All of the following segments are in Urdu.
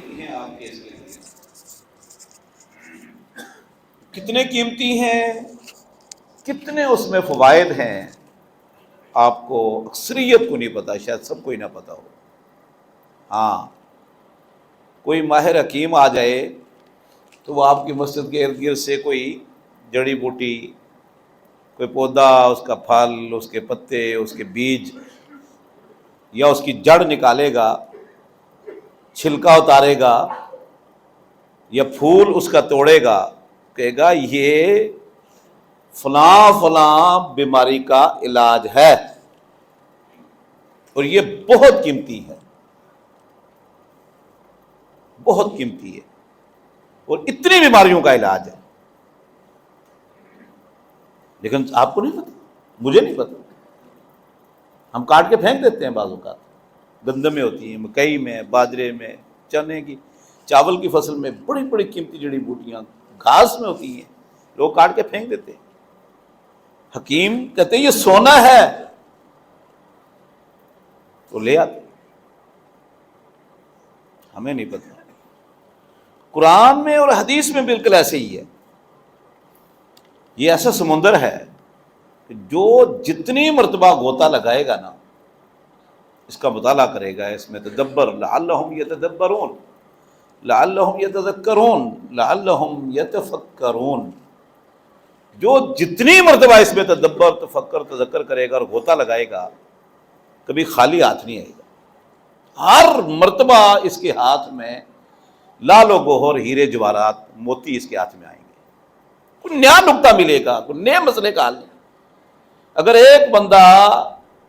قیمتی ہیں آپ کے اس کے لیے، کتنے قیمتی ہیں، کتنے اس میں فوائد ہیں، آپ کو اکثریت کو نہیں پتا، شاید سب کو ہی نہ پتا ہو۔ ہاں، کوئی ماہر حکیم آ جائے تو وہ آپ کی مسجد کے ارد گرد سے کوئی جڑی بوٹی، کوئی پودا، اس کا پھل، اس کے پتے، اس کے بیج یا اس کی جڑ نکالے گا، چھلکا اتارے گا یا پھول اس کا توڑے گا، کہے گا یہ فلاں فلاں بیماری کا علاج ہے اور یہ بہت قیمتی ہے، بہت قیمتی ہے اور اتنی بیماریوں کا علاج ہے، لیکن آپ کو نہیں پتا، مجھے نہیں پتا، ہم کاٹ کے پھینک دیتے ہیں۔ بعض اوقات گندم میں ہوتی ہیں، مکئی میں، باجرے میں، چنے کی، چاول کی فصل میں بڑی بڑی قیمتی جڑی بوٹیاں گھاس میں ہوتی ہیں، لوگ کاٹ کے پھینک دیتے ہیں۔ حکیم کہتے ہیں یہ سونا ہے تو لے آتے، ہمیں نہیں پتا۔ قرآن میں اور حدیث میں بالکل ایسے ہی ہے، یہ ایسا سمندر ہے کہ جو جتنی مرتبہ غوطہ لگائے گا نا، اس کا مطالعہ کرے گا، اس میں تدبر، لعلہم یتدبرون، لعلہم یتذکرون، لعلہم یتفکرون، جو جتنی مرتبہ اس میں تدبر، تفکر، تذکر کرے گا اور غوطہ لگائے گا، کبھی خالی ہاتھ نہیں آئے گا۔ ہر مرتبہ اس کے ہاتھ میں لال و گوہر، ہیرے جواہرات، موتی اس کے ہاتھ میں آئیں گے، کوئی نیا نکتہ ملے گا، کوئی نئے مسئلے کا حل ہے۔ اگر ایک بندہ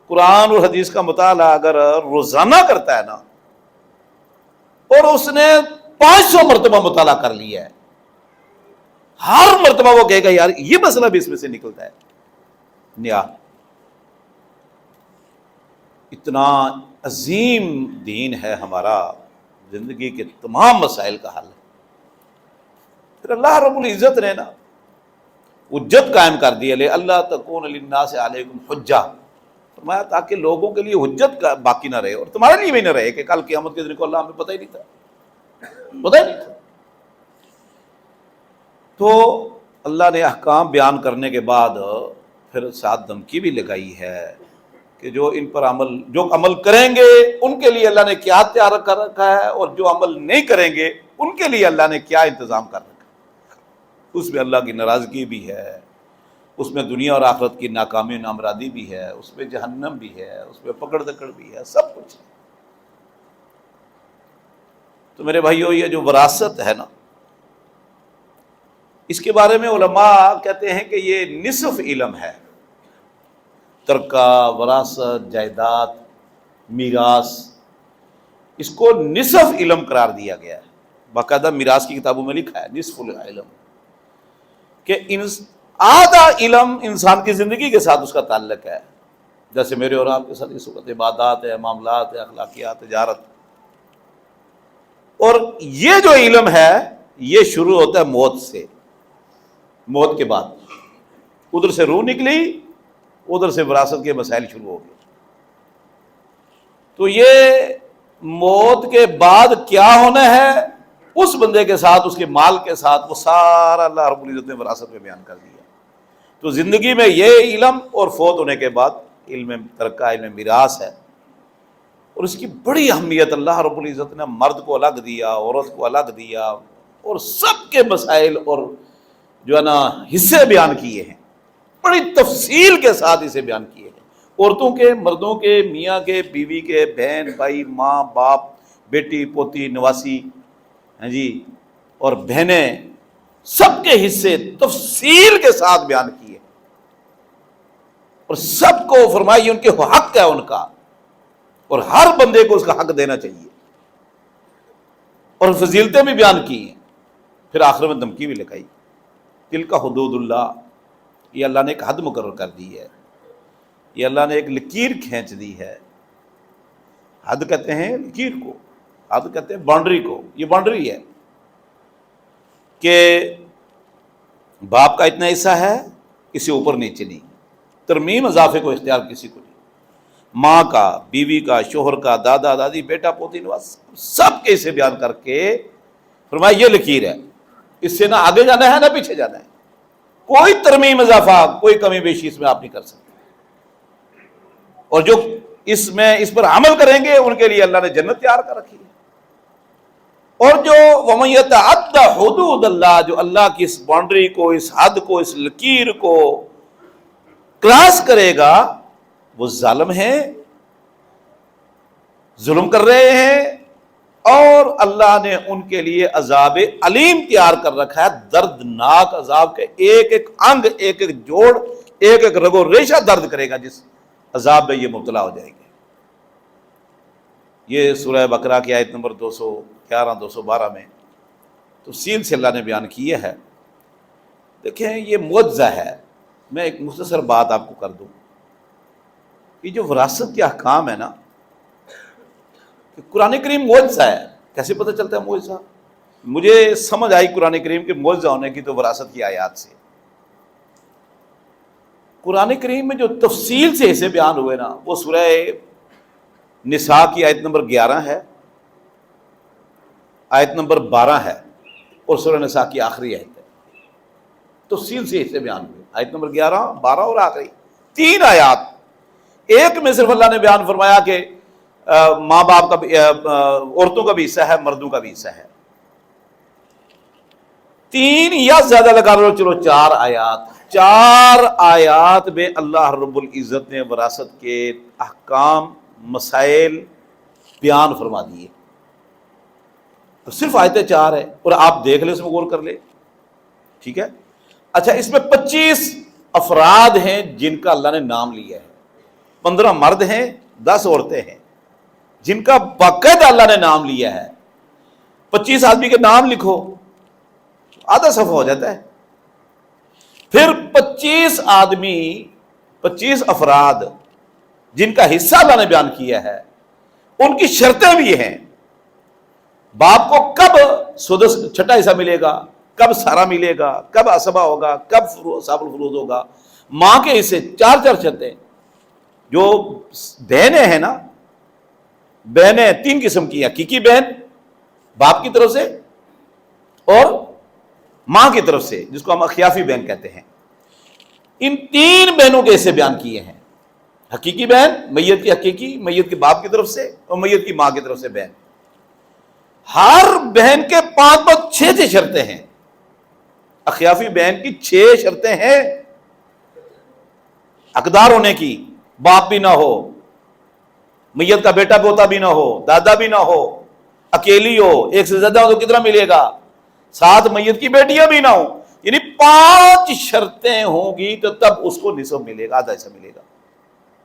قرآن اور حدیث کا مطالعہ اگر روزانہ کرتا ہے نا، اور اس نے 500 مرتبہ مطالعہ کر لیا ہے، ہر مرتبہ وہ کہے گا یار یہ مسئلہ بھی اس میں سے نکلتا ہے نیا۔ اتنا عظیم دین ہے ہمارا، زندگی کے تمام مسائل کا حل ہے۔ پھر اللہ رب العزت نے نا حجت قائم کر دی ہے، اللہ تکون للناس علیکم حجہ، فرمایا تاکہ لوگوں کے لیے حجت باقی نہ رہے اور تمہارے لیے بھی نہ رہے کہ کل قیامت کے دن کو اللہ ہمیں پتہ ہی نہیں تھا، پتہ ہی نہیں تھا۔ تو اللہ نے احکام بیان کرنے کے بعد پھر ساتھ دھمکی بھی لگائی ہے کہ جو ان پر جو عمل کریں گے ان کے لیے اللہ نے کیا تیار کر رکھا ہے، اور جو عمل نہیں کریں گے ان کے لیے اللہ نے کیا انتظام کر رکھا ہے۔ اس میں اللہ کی ناراضگی بھی ہے، اس میں دنیا اور آخرت کی ناکامی و نامرادی بھی ہے، اس میں جہنم بھی ہے، اس میں پکڑ دکڑ بھی ہے، سب کچھ ہے۔ تو میرے بھائیو، یہ جو وراثت ہے نا، اس کے بارے میں علماء کہتے ہیں کہ یہ نصف علم ہے، ترکہ، وراثت، جائیداد، میراث، اس کو نصف علم قرار دیا گیا ہے۔ باقاعدہ میراث کی کتابوں میں لکھا ہے نصف العلم، کہ آدھا علم انسان کی زندگی کے ساتھ اس کا تعلق ہے، جیسے میرے اور آپ کے ساتھ اس وقت عبادات ہے، معاملات ہے، اخلاقیات، تجارت۔ اور یہ جو علم ہے یہ شروع ہوتا ہے موت سے، موت کے بعد ادھر سے روح نکلی، ادھر سے وراثت کے مسائل شروع ہو گئے۔ تو یہ موت کے بعد کیا ہونا ہے اس بندے کے ساتھ، اس کے مال کے ساتھ، وہ سارا اللہ رب العزت نے وراثت میں بیان کر دیا۔ تو زندگی میں یہ علم اور فوت ہونے کے بعد علم ترکہ، علم میراث ہے، اور اس کی بڑی اہمیت اللہ رب العزت نے مرد کو الگ دیا، عورت کو الگ دیا، اور سب کے مسائل اور جو ہے نا حصے بیان کیے ہیں، بڑی تفصیل کے ساتھ اسے بیان کیے ہیں، عورتوں کے، مردوں کے، میاں کے، بیوی کے، بہن بھائی، ماں باپ، بیٹی پوتی نواسی، ہاں جی، اور بہنیں، سب کے حصے تفصیل کے ساتھ بیان کیے، اور سب کو فرمائی ان کے حق ہے ان کا، اور ہر بندے کو اس کا حق دینا چاہیے، اور فضیلتیں بھی بیان کی ہیں۔ پھر آخر میں دھمکی بھی لگائی، تلک حدود اللہ، یہ اللہ نے ایک حد مقرر کر دی ہے، یہ اللہ نے ایک لکیر کھینچ دی ہے۔ حد کہتے ہیں لکیر کو، حد کہتے ہیں باؤنڈری کو، یہ باؤنڈری ہے کہ باپ کا اتنا حصہ ہے، کسی اوپر نیچے نہیں، ترمیم اضافے کو اختیار کسی کو نہیں۔ ماں کا، بیوی کا، شوہر کا، دادا دادی، بیٹا پوتی نواز، سب کے اسے بیان کر کے فرمایا یہ لکیر ہے، اس سے نہ آگے جانا ہے نہ پیچھے جانا ہے، کوئی ترمیم اضافہ، کوئی کمی بیشی اس میں آپ نہیں کر سکتے، اور جو اس پر عمل کریں گے ان کے لیے اللہ نے جنت تیار کر رکھی ہے۔ اور جو وَمَن يَتَعَدَّ حُدُودَ اللَّهِ، جو اللہ کی اس باؤنڈری کو، اس حد کو، اس لکیر کو کراس کرے گا، وہ ظالم ہے، ظلم کر رہے ہیں، اور اللہ نے ان کے لیے عذاب علیم تیار کر رکھا ہے، دردناک عذاب کے ایک ایک انگ، ایک ایک جوڑ، ایک ایک رگ و ریشہ درد کرے گا جس عذاب میں یہ مبتلا ہو جائیں گے۔ یہ سورہ بقرہ کی آیت نمبر 211 212 میں تفصیل سے اللہ نے بیان کی ہے۔ دیکھیں یہ معجزہ ہے۔ میں ایک مختصر بات آپ کو کر دوں، یہ جو وراثت کے احکام ہے نا، کہ قرآن کریم معجزہ ہے۔ کیسے پتہ چلتا ہے معجزہ؟ مجھے سمجھ آئی قرآن کریم کے معجزہ ہونے کی تو وراثت کی آیات سے۔ قرآن کریم میں جو تفصیل سے اسے بیان ہوئے نا، وہ سورہ نساء کی آیت نمبر 11 ہے، آیت نمبر 12 ہے، اور سورہ نساء کی آخری آیت ہے۔ تفصیل سے اسے بیان ہوئے، آیت نمبر 11، 12 اور آخری 3 آیات۔ ایک میں صرف اللہ نے بیان فرمایا کہ ماں باپ کا بھی، عورتوں کا بھی حصہ ہے، مردوں کا بھی حصہ ہے۔ 3 یا زیادہ لگا لو، چلو 4 آیات، 4 آیات میں اللہ رب العزت نے وراثت کے احکام، مسائل بیان فرما دیے۔ تو صرف آیتیں 4 ہے، اور آپ دیکھ لیں، اس میں غور کر لیں، ٹھیک ہے۔ اچھا، اس میں 25 افراد ہیں جن کا اللہ نے نام لیا ہے، 15 مرد ہیں، 10 عورتیں ہیں جن کا باقاعدہ اللہ نے نام لیا ہے۔ 25 آدمی کے نام لکھو، آدھا صفحہ ہو جاتا ہے۔ پھر 25 آدمی، 25 افراد جن کا حصہ اللہ نے بیان کیا ہے، ان کی شرطیں بھی ہیں۔ باپ کو کب سدس چھٹا حصہ ملے گا، کب سارا ملے گا، کب عصبہ ہوگا، کب صاحب الفروض ہوگا۔ ماں کے حصے 4 شرطیں۔ جو بہنیں ہیں نا، بہنیں 3 قسم کی، حقیقی بہن باپ کی طرف سے، اور ماں کی طرف سے جس کو ہم اخیافی بہن کہتے ہیں۔ ان 3 بہنوں کے حصے بیان کیے ہیں، حقیقی بہن، میت کی حقیقی، میت کے باپ کی طرف سے، اور میت کی ماں کی طرف سے بہن۔ ہر بہن کے 5 6 شرطیں ہیں۔ اخیافی بہن کی 6 شرطیں ہیں حقدار ہونے کی۔ باپ بھی نہ ہو، میت کا بیٹا پوتا بھی نہ ہو، دادا بھی نہ ہو، اکیلی ہو، ایک سے زیادہ ہو تو کتنا ملے گا، 7 میت کی بیٹیاں بھی نہ ہو، یعنی 5 شرطیں ہوں گی تو تب اس کو نصف ملے گا، آدھا حصہ ملے گا،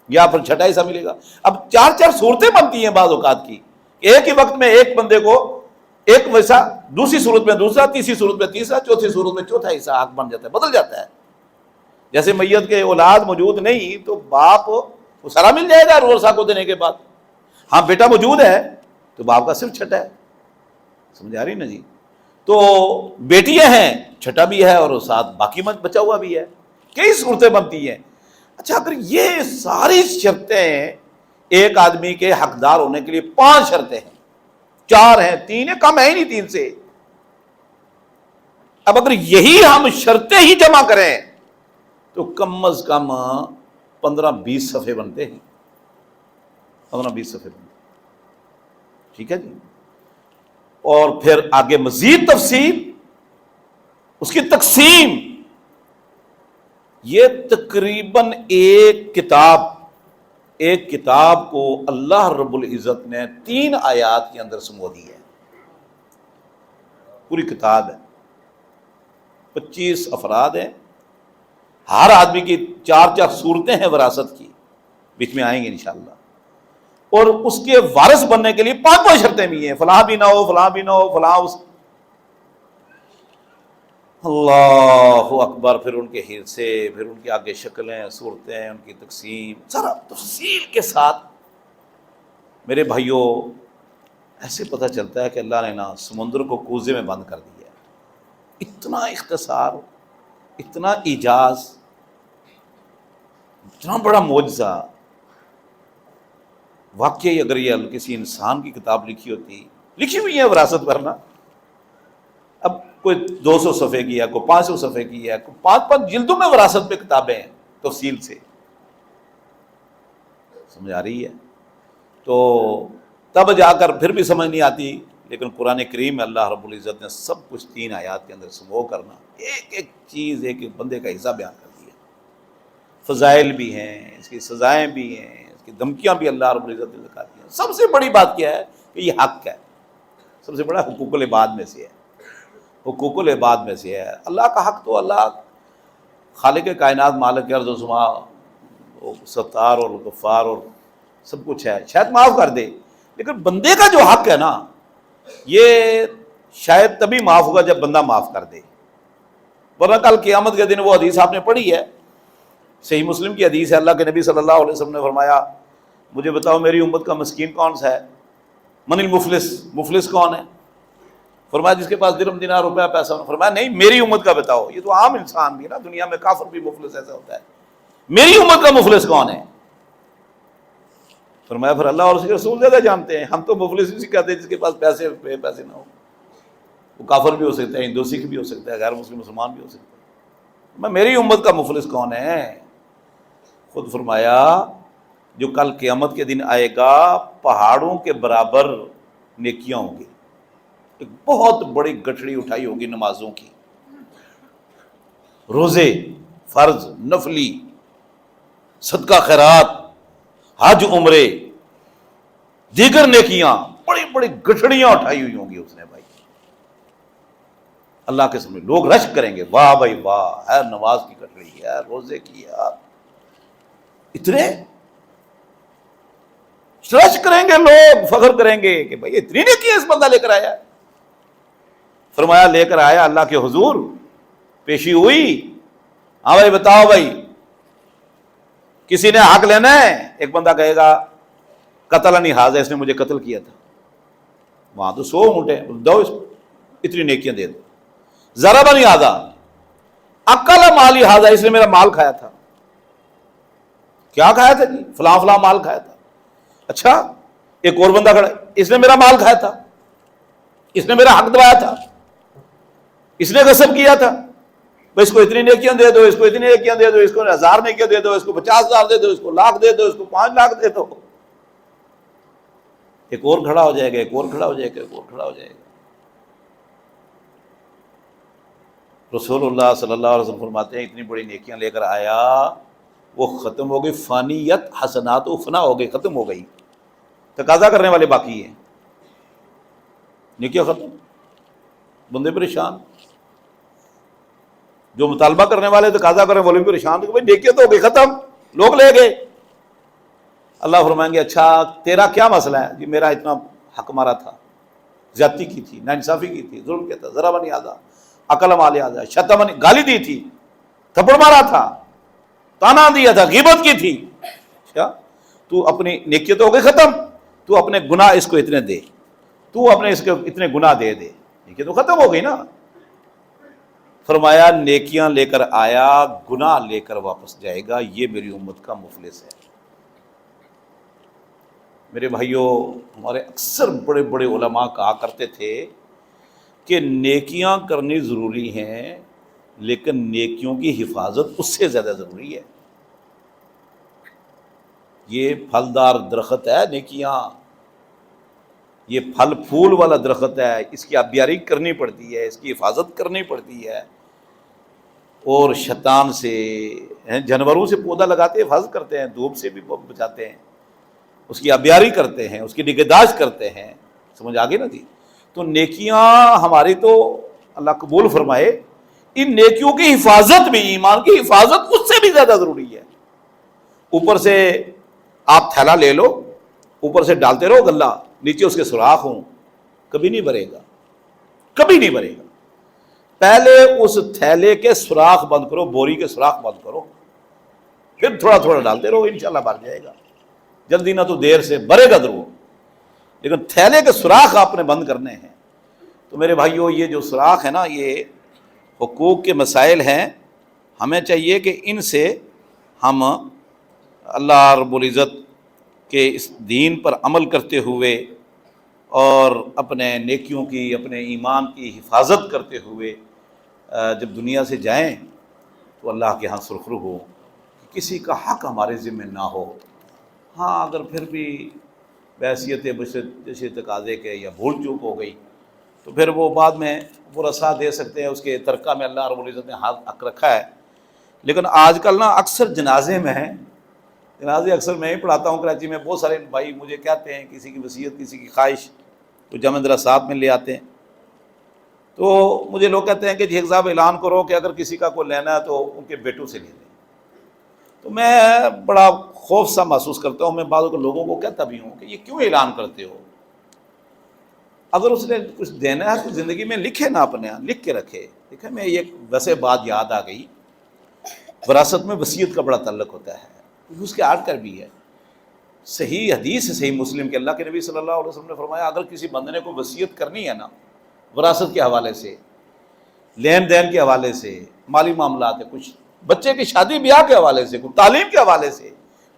یا پھر چھٹا حصہ ملے گا۔ اب 4 صورتیں بنتی ہیں بعض اوقات کی، ایک ہی وقت میں ایک بندے کو ایک ویسا، دوسری صورت میں دوسرا، تیسری صورت میں تیسرا، چوتھی صورت میں چوتھا حصہ حق بن جاتا ہے، بدل جاتا ہے۔ جیسے میت کے اولاد موجود نہیں تو باپ کو سارا مل جائے گا ورثہ کو دینے کے بعد۔ ہاں بیٹا موجود ہے تو باپ کا صرف چھٹا ہے، سمجھ آ رہی نا جی؟ تو بیٹیاں ہیں، چھٹا بھی ہے اور ساتھ باقی بچا ہوا بھی ہے، کئی صورتیں بنتی ہیں۔ اچھا، اگر یہ ساری شرطیں ایک آدمی کے حقدار ہونے کے لیے 5 شرطیں ہیں، 4 ہیں، 3 ہیں، کم ہے ہی نہیں 3 سے۔ اب اگر یہی ہم شرطیں ہی جمع کریں تو کم از کم 15-20 صفحے بنتے ہیں، 15-20 صفحے بنتے ہیں، ٹھیک ہے جی۔ اور پھر آگے مزید تفصیل، اس کی تقسیم، یہ تقریباً ایک کتاب کو اللہ رب العزت نے 3 آیات کے اندر سمو دی ہے۔ پوری کتاب ہے، 25 افراد ہیں، ہر آدمی کی 4 صورتیں ہیں وراثت کی، بیچ میں آئیں گے انشاءاللہ، اور اس کے وارث بننے کے لیے 5 شرطیں بھی ہیں، فلاں بھی نہ ہو، فلاں بھی نہ ہو، فلاں اللہ اکبر۔ پھر ان کے حصے، پھر ان کی آگے شکلیں، صورتیں، ان کی تقسیم، سارا تفصیل کے ساتھ۔ میرے بھائیوں، ایسے پتہ چلتا ہے کہ اللہ نے نا سمندر کو کوزے میں بند کر دیا ہے۔ اتنا اختصار، اتنا اعجاز، اتنا بڑا معجزہ۔ واقعی اگر یہ کسی انسان کی کتاب لکھی ہوتی، لکھی ہوئی ہے وراثت پر نا، اب کوئی 200 صفحے کی ہے، کوئی 500 صفحے کی ہے، کوئی 5 جلدوں میں وراثت پہ کتابیں ہیں تفصیل سے، سمجھ آ رہی ہے؟ تو تب جا کر پھر بھی سمجھ نہیں آتی، لیکن قرآن کریم میں اللہ رب العزت نے سب کچھ 3 آیات کے اندر سمو کرنا، ایک ایک چیز ایک ایک بندے کا حصہ بیان کر دیا، فضائل بھی ہیں، اس کی سزائیں بھی ہیں، اس کی دھمکیاں بھی اللہ رب العزت نے لکھا دی ہیں۔ سب سے بڑی بات کیا ہے کہ یہ حق ہے، سب سے بڑا حقوق العباد میں سے ہے، حقوق العباد میں سے ہے۔ اللہ کا حق تو اللہ خالق کائنات، مالک ارض و سما، ستار اور غفار اور سب کچھ ہے، شاید معاف کر دے، لیکن بندے کا جو حق ہے نا، یہ شاید تبھی معاف ہوگا جب بندہ معاف کر دے، ورنہ کل قیامت کے دن وہ حدیث آپ نے پڑھی ہے، صحیح مسلم کی حدیث ہے، اللہ کے نبی صلی اللہ علیہ وسلم نے فرمایا مجھے بتاؤ میری امت کا مسکین کون سا ہے؟ من المفلس، مفلس کون ہے؟ فرمایا جس کے پاس درہم دینار روپیہ پیسہ ہونا۔ فرمایا نہیں، میری امت کا بتاؤ۔ یہ تو عام انسان بھی ہے نا، دنیا میں کافر بھی مفلس ایسا ہوتا ہے، میری امت کا مفلس کون ہے؟ فرمایا پھر اللہ اور اس کے رسول زیادہ جانتے ہیں، ہم تو مفلس اسی کہتے ہیں جس کے پاس پیسے نہ ہو، وہ کافر بھی ہو سکتا ہے، ہندو سکھ بھی ہو سکتا ہے، غیر مسلم مسلمان بھی ہو سکتا ہے، میری امت کا مفلس کون ہے؟ خود فرمایا جو کل قیامت کے دن آئے گا پہاڑوں کے برابر نیکیاں ہوں گی، ایک بہت بڑی گٹھڑی اٹھائی ہوگی نمازوں کی، روزے، فرض، نفلی، صدقہ خیرات، حج، عمرے، دیگر نیکیاں، بڑی بڑی گٹھڑیاں اٹھائی ہوئی ہوں گی اس نے بھائی، اللہ کے سامنے لوگ رشک کریں گے، واہ بھائی واہ، ہے نماز کی گٹھڑی ہے، روزے کی ہے، اتنے رشک کریں گے لوگ، فخر کریں گے کہ بھائی اتنی نیکیاں اس بندہ لے کر آیا ہے۔ فرمایا لے کر آیا اللہ کے حضور، پیشی ہوئی، ہاں بھائی بتاؤ بھائی کسی نے حق لینا ہے؟ ایک بندہ کہے گا قتل نہیں حاضر، اس نے مجھے قتل کیا تھا، وہاں تو 100 اونٹیں، دو اس کو اتنی نیکیاں دے دو۔ ضرب نہیں آدھا، اکل مالی حاضر، اس نے میرا مال کھایا تھا۔ کیا کھایا تھا جی؟ فلاں فلاں مال کھایا تھا۔ اچھا، ایک اور بندہ کھڑا، اس نے میرا مال کھایا تھا، اس نے میرا حق دبایا تھا، اس نے غصب کیا تھا، اس کو اتنی نیکیاں دے دو، اس کو اتنی نیکیاں دے دو، اس کو 1000 نیکیاں دے دو، اس کو 50,000 دے دو، اس کو 1,00,000 دے دو، اس کو 5,00,000 دے دو۔ ایک اور کھڑا ہو جائے گا، ایک اور کھڑا ہو جائے گا، ایک اور کھڑا ہو جائے گا۔ رسول اللہ صلی اللہ علیہ وسلم فرماتے ہیں اتنی بڑی نیکیاں لے کر آیا، وہ ختم ہو گئی، فانیت حسنات و فنا ہو گئی، ختم ہو گئی، تقاضا کرنے والے باقی ہیں، نیکیاں ختم، بندے پریشان، جو مطالبہ کرنے والے تقاضا کریں وہ بھی پریشان، کہ بھائی نیکیاں تو ہو گئی ختم، لوگ لے گئے۔ اللہ فرمائیں گے اچھا تیرا کیا مسئلہ ہے؟ جی میرا اتنا حق مارا تھا، زیادتی کی تھی، ناانصافی کی تھی، ظلم کیا تھا، ذرا بنی آدھا، عقل مال آدھا، شتم، گالی دی تھی، تھپڑ مارا تھا، تانا دیا تھا، غیبت کی تھی۔ اچھا تو اپنی نیکیاں تو ہو گئی ختم، تو اپنے گناہ اس کو اتنے دے، تو اپنے اس کے اتنے گناہ دے دے، نیکیاں تو ختم ہو گئی نا۔ فرمایا نیکیاں لے کر آیا، گناہ لے کر واپس جائے گا، یہ میری امت کا مفلس ہے۔ میرے بھائیوں، ہمارے اکثر بڑے بڑے علماء کہا کرتے تھے کہ نیکیاں کرنی ضروری ہیں، لیکن نیکیوں کی حفاظت اس سے زیادہ ضروری ہے۔ یہ پھلدار درخت ہے نیکیاں، یہ پھل پھول والا درخت ہے، اس کی آبیاری کرنی پڑتی ہے، اس کی حفاظت کرنی پڑتی ہے، اور شیطان سے، جانوروں سے پودا لگاتے ہیں، حفاظت کرتے ہیں، دھوپ سے بھی بچاتے ہیں، اس کی آبیاری کرتے ہیں، اس کی نگہداشت کرتے ہیں، سمجھ آگے نا جی؟ تو نیکیاں ہماری تو اللہ قبول فرمائے، ان نیکیوں کی حفاظت بھی، ایمان کی حفاظت اس سے بھی زیادہ ضروری ہے۔ اوپر سے آپ تھیلا لے لو، اوپر سے ڈالتے رہو غلہ، نیچے اس کے سوراخ ہوں، کبھی نہیں بھرے گا، کبھی نہیں بھرے گا۔ پہلے اس تھیلے کے سوراخ بند کرو، بوری کے سوراخ بند کرو، پھر تھوڑا تھوڑا ڈالتے رہو، انشاءاللہ بھر جائے گا، جلدی نہ تو دیر سے بھرے گا ضرور، لیکن تھیلے کے سوراخ آپ نے بند کرنے ہیں۔ تو میرے بھائیوں، یہ جو سوراخ ہے نا، یہ حقوق کے مسائل ہیں، ہمیں چاہیے کہ ان سے ہم اللہ رب العزت کہ اس دین پر عمل کرتے ہوئے اور اپنے نیکیوں کی، اپنے ایمان کی حفاظت کرتے ہوئے جب دنیا سے جائیں تو اللہ کے ہاں سرخرو ہو، کسی کا حق ہمارے ذمہ نہ ہو۔ ہاں اگر پھر بھی بحیثیت بشر جیسے تقاضے کے یا بھول چوک ہو گئی تو پھر وہ بعد میں ورثاء دے سکتے ہیں، اس کے ترکہ میں اللہ رب العزت نے حق رکھا ہے۔ لیکن آج کل نا اکثر جنازے میں ہیں، جنازے اکثر میں ہی پڑھاتا ہوں کراچی میں، بہت سارے بھائی مجھے کہتے ہیں کسی کی وصیت، کسی کی خواہش تو جمع ذرا ساتھ میں لے آتے ہیں، تو مجھے لوگ کہتے ہیں کہ شیخ صاحب اعلان کرو کہ اگر کسی کا کوئی لینا ہے تو ان کے بیٹوں سے لے لیں۔ تو میں بڑا خوف سا محسوس کرتا ہوں، میں بعض لوگوں کو کہتا بھی ہوں کہ یہ کیوں اعلان کرتے ہو؟ اگر اس نے کچھ دینا ہے تو زندگی میں لکھے نا، اپنے لکھ کے رکھے۔ دیکھیں میں یہ ویسے بات یاد آ گئی، وراثت میں وصیت کا بڑا تعلق ہوتا ہے، اس کے ہٹ کر بھی ہے۔ صحیح حدیث ہے صحیح مسلم کے، اللہ کے نبی صلی اللہ علیہ وسلم نے فرمایا اگر کسی بندے نے کوئی وصیت کرنی ہے نا، وراثت کے حوالے سے، لین دین کے حوالے سے، مالی معاملات ہے، کچھ بچے کی شادی بیاہ کے حوالے سے، کوئی تعلیم کے حوالے سے،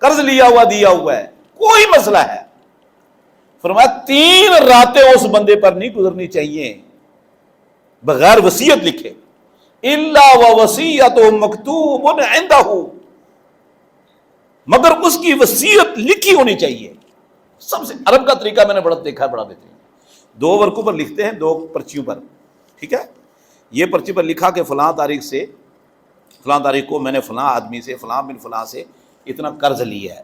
قرض لیا ہوا دیا ہوا ہے، کوئی مسئلہ ہے، فرمایا 3 راتیں اس بندے پر نہیں گزرنی چاہیے بغیر وصیت لکھے، الا ووصیۃ مکتوب عنده، مگر اس کی وصیت لکھی ہونی چاہیے۔ سب سے عرب کا طریقہ میں نے بڑا دیکھا، بڑا بہترین، 2 ورقوں پر لکھتے ہیں، 2 پرچیوں پر، ٹھیک ہے، یہ پرچی پر لکھا کہ فلاں تاریخ سے فلاں تاریخ کو میں نے فلاں آدمی سے، فلاں بن فلاں سے اتنا قرض لیا ہے۔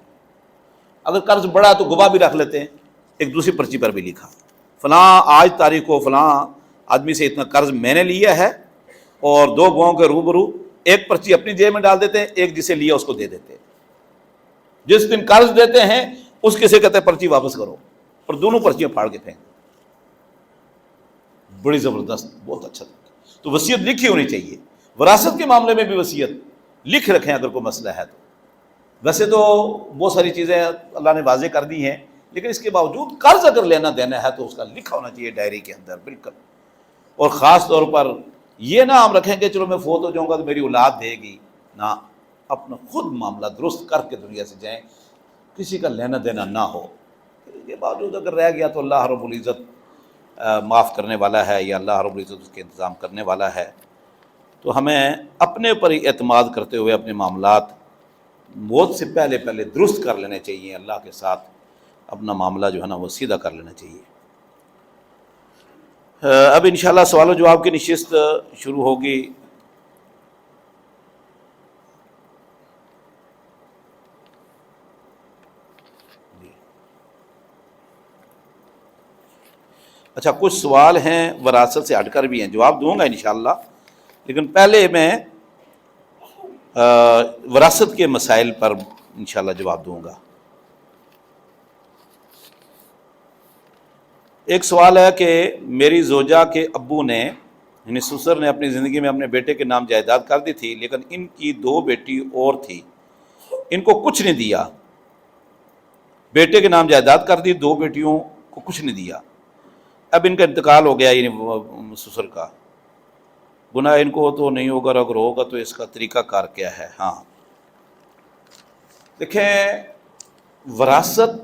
اگر قرض بڑا تو گواہ بھی رکھ لیتے ہیں، ایک دوسری پرچی پر بھی لکھا فلاں آج تاریخ کو فلاں آدمی سے اتنا قرض میں نے لیا ہے، اور 2 گواہوں کے روبرو ایک پرچی اپنی جیب میں ڈال دیتے ہیں، ایک جسے لیا اس کو دے دیتے ہیں۔ جس دن قرض دیتے ہیں اس کے سے کہتے ہیں پرچی واپس کرو، اور دونوں پرچیاں پھاڑ کے پھینک، بڑی زبردست، بہت اچھا تھا۔ تو وصیت لکھی ہونی چاہیے۔ وراثت کے معاملے میں بھی وصیت لکھ رکھیں اگر کوئی مسئلہ ہے تو۔ ویسے تو بہت ساری چیزیں اللہ نے واضح کر دی ہیں، لیکن اس کے باوجود قرض اگر لینا دینا ہے تو اس کا لکھا ہونا چاہیے ڈائری کے اندر، بالکل۔ اور خاص طور پر یہ نہ ہم رکھیں کہ چلو میں فوت ہو جاؤں گا تو میری اولاد دے گی، نہ، اپنا خود معاملہ درست کر کے دنیا سے جائیں، کسی کا لینا دینا نہ ہو۔ اس کے باوجود اگر رہ گیا تو اللہ رب العزت معاف کرنے والا ہے، یا اللہ رب العزت اس کے انتظام کرنے والا ہے۔ تو ہمیں اپنے پر ہی اعتماد کرتے ہوئے اپنے معاملات موت سے پہلے درست کر لینے چاہیے، اللہ کے ساتھ اپنا معاملہ جو ہے نا وہ سیدھا کر لینا چاہیے۔ اب انشاءاللہ سوال و جواب کی نشست شروع ہوگی۔ اچھا، کچھ سوال ہیں وراثت سے ہٹ کر بھی ہیں، جواب دوں گا انشاءاللہ، لیکن پہلے میں وراثت کے مسائل پر انشاءاللہ جواب دوں گا۔ ایک سوال ہے کہ میری زوجہ کے ابو نے، یعنی سسر نے، اپنی زندگی میں اپنے بیٹے کے نام جائیداد کر دی تھی، لیکن ان کی 2 بیٹی اور تھی، ان کو کچھ نہیں دیا۔ بیٹے کے نام جائیداد کر دی، 2 بیٹیوں کو کچھ نہیں دیا۔ اب ان کا انتقال ہو گیا، یعنی سسر کا، گناہ ان کو تو نہیں ہوگا، اگر ہوگا تو اس کا طریقہ کار کیا ہے؟ ہاں دیکھیں، وراثت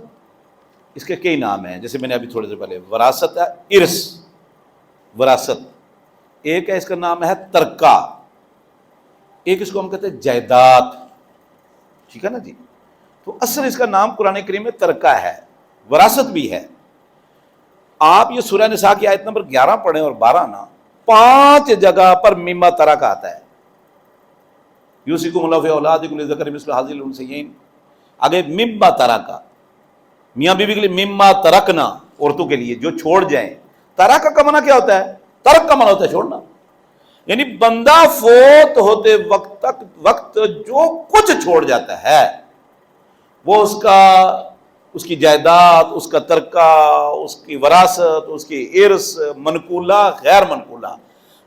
اس کے کئی نام ہیں، جیسے میں نے ابھی تھوڑے دیر پہلے، وراثت ہے ارث، وراثت ایک ہے، اس کا نام ہے ترکہ، ایک اس کو ہم کہتے ہیں جائیداد، ٹھیک ہے نا جی۔ تو اصل اس کا نام قرآن کریم میں ترکہ ہے، وراثت بھی ہے۔ آپ یہ سورہ نساء کی آیت نمبر 11 پڑھیں اور 12 نا، 5 جگہ پر مما ترکہ آتا ہے۔ یوصیکم اللہ فی اولادکم للذکر مثل حظ الانثیین، آگے مما ترکہ، میاں بیوی کے لیے مما ترکنا، عورتوں کے لیے جو چھوڑ جائیں۔ ترکہ کا معنی کیا ہوتا ہے؟ ترک کا معنی ہوتا ہے چھوڑنا، یعنی بندہ فوت ہوتے وقت تک جو کچھ چھوڑ جاتا ہے وہ اس کی جائیداد، اس کا ترکہ، اس کی وراثت، اس کی ارث، منقولہ، غیر منقولہ۔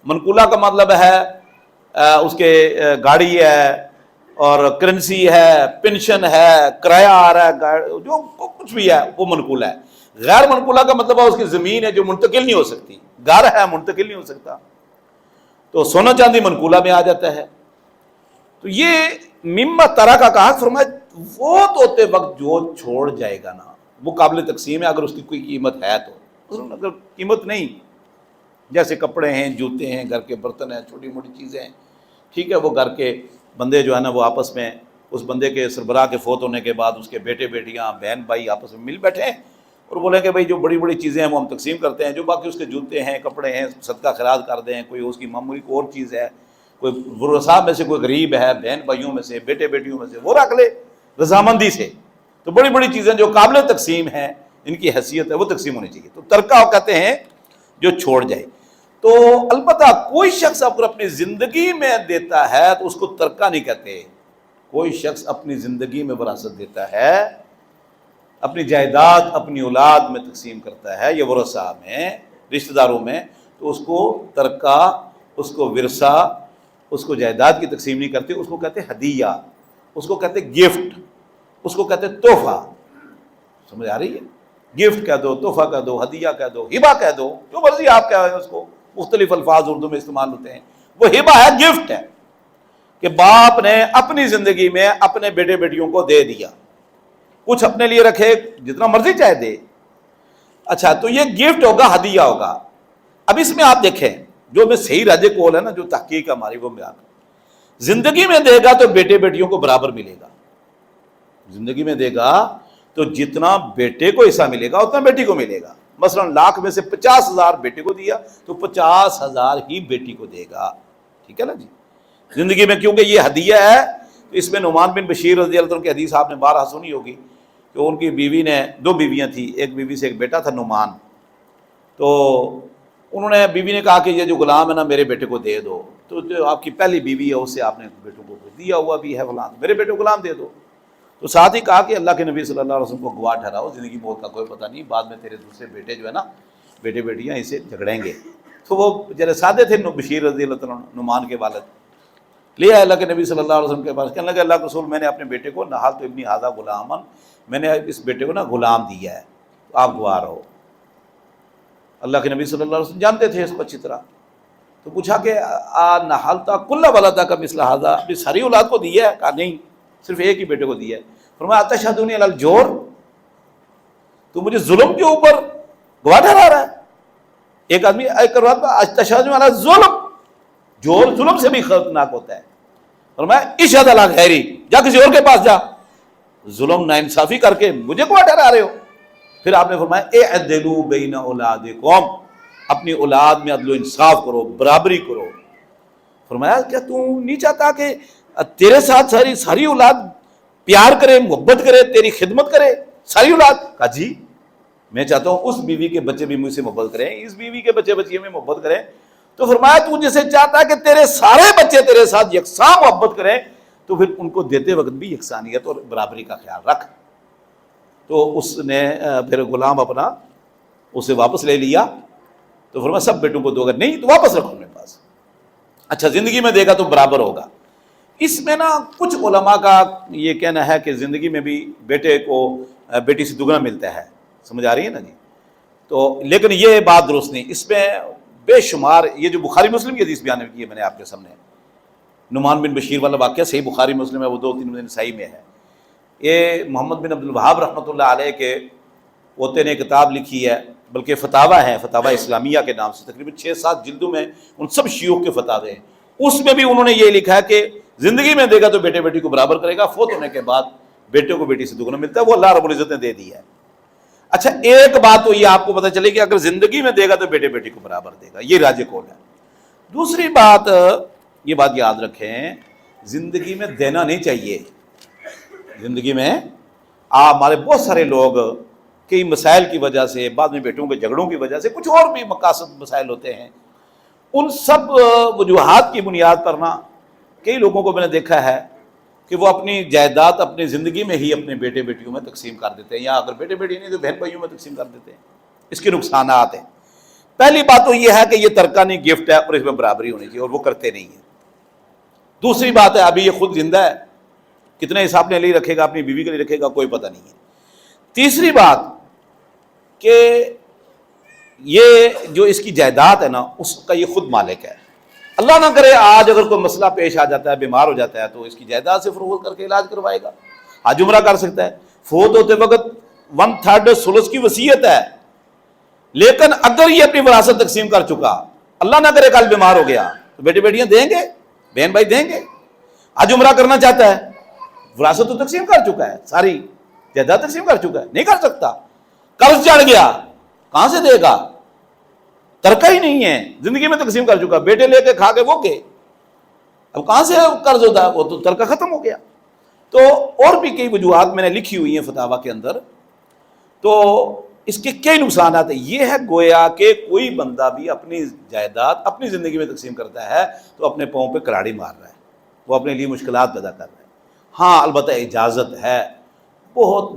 منقولہ کا مطلب ہے اس کے گاڑی ہے اور کرنسی ہے، پینشن ہے، کرایہ آ رہا ہے، جو کچھ بھی ہے وہ منقولہ ہے۔ غیر منقولہ کا مطلب ہے اس کی زمین ہے جو منتقل نہیں ہو سکتی، گھر ہے منتقل نہیں ہو سکتا، تو سونا چاندی منقولہ میں آ جاتا ہے۔ تو یہ مما ترکہ کا کہا، فرمایا فوت ہوتے وقت جو چھوڑ جائے گا نا وہ قابل تقسیم ہے، اگر اس کی کوئی قیمت ہے تو۔ اگر قیمت نہیں، جیسے کپڑے ہیں، جوتے ہیں، گھر کے برتن ہیں، چھوٹی موٹی چیزیں ہیں، ٹھیک ہے، وہ گھر کے بندے جو ہے نا وہ آپس میں اس بندے کے سربراہ کے فوت ہونے کے بعد اس کے بیٹے بیٹیاں بہن بھائی آپس میں مل بیٹھے ہیں اور بولیں کہ بھائی جو بڑی بڑی چیزیں ہیں وہ ہم تقسیم کرتے ہیں، جو باقی اس کے جوتے ہیں، کپڑے ہیں، صدقہ خیرات کر دیں، کوئی اس کی معمولی کوئی اور چیز ہے، کوئی ورثاء میں سے کوئی غریب ہے، بہن بھائیوں میں سے، بیٹے بیٹیوں میں سے، وہ رکھ لے رضامندی سے۔ تو بڑی بڑی چیزیں جو قابل تقسیم ہیں، ان کی حیثیت ہے، وہ تقسیم ہونی چاہیے۔ تو ترکہ کہتے ہیں جو چھوڑ جائے۔ تو البتہ کوئی شخص اگر اپنی زندگی میں دیتا ہے تو اس کو ترکہ نہیں کہتے۔ کوئی شخص اپنی زندگی میں وراثت دیتا ہے، اپنی جائیداد اپنی اولاد میں تقسیم کرتا ہے یا ورثاء میں، رشتہ داروں میں، تو اس کو ترکہ، اس کو ورثہ، اس کو جائیداد کی تقسیم نہیں کرتے، اس کو کہتے ہدیہ، اس کو کہتے گفٹ، اس کو کہتے تحفہ۔ سمجھ آ رہی ہے؟ گفٹ کہہ دو، تحفہ کہہ دو، ہدیہ کہہ دو، ہبہ کہہ دو، جو مرضی آپ کہہ اس کو، مختلف الفاظ اردو میں استعمال ہوتے ہیں۔ وہ ہبہ ہے، گفٹ ہے کہ باپ نے اپنی زندگی میں اپنے بیٹے بیٹیوں کو دے دیا، کچھ اپنے لیے رکھے، جتنا مرضی چاہے دے۔ اچھا، تو یہ گفٹ ہوگا، ہدیہ ہوگا۔ اب اس میں آپ دیکھیں جو میں صحیح راج قول ہے نا، جو تحقیق ہماری وہ بیان، زندگی میں دے گا تو بیٹے بیٹیوں کو برابر ملے گا۔ زندگی میں دے گا تو جتنا بیٹے کو حصہ ملے گا اتنا بیٹی کو ملے گا۔ مثلا 1,00,000 میں سے 50,000 بیٹے کو دیا تو 50,000 ہی بیٹی کو دے گا، ٹھیک ہے نا جی۔ زندگی میں کیونکہ یہ ہدیہ ہے تو اس میں نعمان بن بشیر رضی اللہ عنہ کی حدیث آپ نے بارہا سنی ہوگی کہ ان کی بیوی نے، 2 بیویاں تھیں، ایک بیوی سے ایک بیٹا تھا نعمان، تو انہوں نے، بیوی نے کہا کہ یہ جو غلام ہے نا میرے بیٹے کو دے دو، تو جو آپ کی پہلی بیوی ہے اس سے آپ نے بیٹوں کو دیا ہوا بھی ہے فلاں، میرے بیٹے کو غلام دے دو۔ تو ساتھ ہی کہا کہ اللہ کے نبی صلی اللہ علیہ وسلم کو گواہ ٹھہراؤ، زندگی موت کا کوئی پتہ نہیں، بعد میں تیرے دوسرے بیٹے جو ہے نا، بیٹے بیٹیاں اسے جھگڑیں گے۔ تو وہ ذرا سادے تھے بشیر رضی اللہ عنہ، نعمان کے والد، لے آئے اللہ کے نبی صلی اللہ علیہ وسلم کے پاس، کہنے لگے اللہ کے رسول، میں نے اپنے بیٹے کو نحال تو ابنی ھذا غلامن، میں نے اس بیٹے کو نا غلام دیا ہے، تو آپ گواہ رہو۔ اللہ کے نبی صلی اللہ علیہ وسلم جانتے تھے اس کو اچھی طرح، تو پوچھا کہ نحلتا کل ولدک مثل ھذا، ابھی ساری اولاد کو دیا ہے؟ کہا نہیں، صرف ایک ہی بیٹے کو دیا ہے۔ فرمایا اتشہدونی علی الجور، تو مجھے ظلم کے اوپر گواہ ٹھہرا رہا ہے؟ ایک آدمی ایک روایت میں اتشہدونی علی الظلم، جور ظلم سے بھی خطرناک ہوتا ہے۔ فرمایا اشہد علی غیری، جا کسی اور کے پاس جا، ظلم ناانصافی کر کے مجھے گواہ ٹھہرا رہے ہو۔ پھر آپ نے فرمایا اعدلوا بین اولادکم، اپنی اولاد میں عدل و انصاف کرو، برابری کرو۔ فرمایا کیا تو نہیں چاہتا کہ تیرے ساتھ ساری اولاد پیار کرے، محبت کرے، تیری خدمت کرے، ساری اولاد؟ کہا جی، میں چاہتا ہوں اس بیوی کے بچے بھی مجھ سے محبت کریں، اس بیوی کے بچے بچیاں میں محبت کریں۔ تو فرمایا تو جسے چاہتا ہے کہ تیرے سارے بچے تیرے ساتھ یکساں محبت کریں تو پھر ان کو دیتے وقت بھی یکسانیت اور برابری کا خیال رکھ۔ تو اس نے پھر غلام اپنا اسے واپس لے لیا، تو فرمایا سب بیٹوں کو دو، اگر نہیں تو واپس رکھو میرے پاس۔ اچھا، زندگی میں دے گا تو برابر ہوگا۔ اس میں نا کچھ علماء کا یہ کہنا ہے کہ زندگی میں بھی بیٹے کو بیٹی سے دگنا ملتا ہے، سمجھ آ رہی ہے نا جی۔ تو لیکن یہ بات درست نہیں، اس میں بے شمار، یہ جو بخاری مسلم کی حدیث بیان کی ہے میں نے آپ کے سامنے، نعمان بن بشیر والا واقعہ صحیح بخاری مسلم ہے، وہ 2-3 نسائی میں ہے۔ یہ محمد بن عبد الوہاب رحمۃ اللہ علیہ کے پوتے نے کتاب لکھی ہے، بلکہ فتاوی ہے، فتاوی اسلامیہ کے نام سے، تقریباً 6-7 جلدوں میں ان سب شیوخ کے فتاوے ہیں۔ اس میں بھی انہوں نے یہ لکھا ہے کہ زندگی میں دے گا تو بیٹے بیٹی کو برابر کرے گا، فوت ہونے کے بعد بیٹے کو بیٹی سے دگنا ملتا ہے، وہ اللہ رب العزت نے دے دیا ہے۔ اچھا، ایک بات تو یہ آپ کو پتہ چلے کہ اگر زندگی میں دے گا تو بیٹے بیٹی کو برابر دے گا، یہ راج قول ہے۔ دوسری بات، یہ بات یاد رکھیں، زندگی میں دینا نہیں چاہیے۔ زندگی میں ہمارے بہت سارے لوگ کئی مسائل کی وجہ سے، بعد میں بیٹوں کے جھگڑوں کی وجہ سے، کچھ اور بھی مقاصد مسائل ہوتے ہیں، ان سب وجوہات کی بنیاد پر نا کئی لوگوں کو میں نے دیکھا ہے کہ وہ اپنی جائیداد اپنی زندگی میں ہی اپنے بیٹے بیٹیوں میں تقسیم کر دیتے ہیں، یا اگر بیٹے بیٹی نہیں تو بہن بھائیوں میں تقسیم کر دیتے ہیں۔ اس کے نقصانات ہیں۔ پہلی بات تو یہ ہے کہ یہ ترکہ نہیں، گفٹ ہے، اور اس میں برابری ہونی چاہیے، اور وہ کرتے نہیں ہیں۔ دوسری بات ہے، ابھی یہ خود زندہ ہے، کتنے حساب اپنے لیے رکھے گا، اپنی بیوی کے لیے رکھے گا، کوئی پتہ نہیں ہے۔ تیسری بات کہ یہ جو اس کی جائیداد ہے نا، اس کا یہ خود مالک ہے۔ اللہ نہ کرے آج اگر کوئی مسئلہ پیش آ جاتا ہے، بیمار ہو جاتا ہے، تو اس کی جائیداد سے فروخت کر کے علاج کروائے گا، آج عمرہ کر سکتا ہے. فوت ہوتے وقت 1/3 سلس کی وصیت ہے، لیکن اگر یہ اپنی وراثت تقسیم کر چکا، اللہ نہ کرے کل بیمار ہو گیا، تو بیٹے بیٹیاں دیں گے، بہن بھائی دیں گے. آج عمرہ کرنا چاہتا ہے، وراثت تو تقسیم کر چکا ہے، ساری جائیداد تقسیم کر چکا ہے، نہیں کر سکتا. قرض چڑھ گیا، کہاں سے دے گا؟ ترکہ ہی نہیں ہے، زندگی میں تقسیم کر چکا، بیٹے لے کے کھا کے وہ گئے، اب کہاں سے قرض ہوتا ہے؟ وہ تو ترکہ ختم ہو گیا. تو اور بھی کئی وجوہات میں نے لکھی ہوئی ہیں فتاویٰ کے اندر. تو اس کے کئی نقصانات ہیں. یہ ہے گویا کہ کوئی بندہ بھی اپنی جائیداد اپنی زندگی میں تقسیم کرتا ہے تو اپنے پاؤں پہ کراڑی مار رہا ہے، وہ اپنے لیے مشکلات پیدا کر رہا ہے. ہاں البتہ اجازت ہے، بہت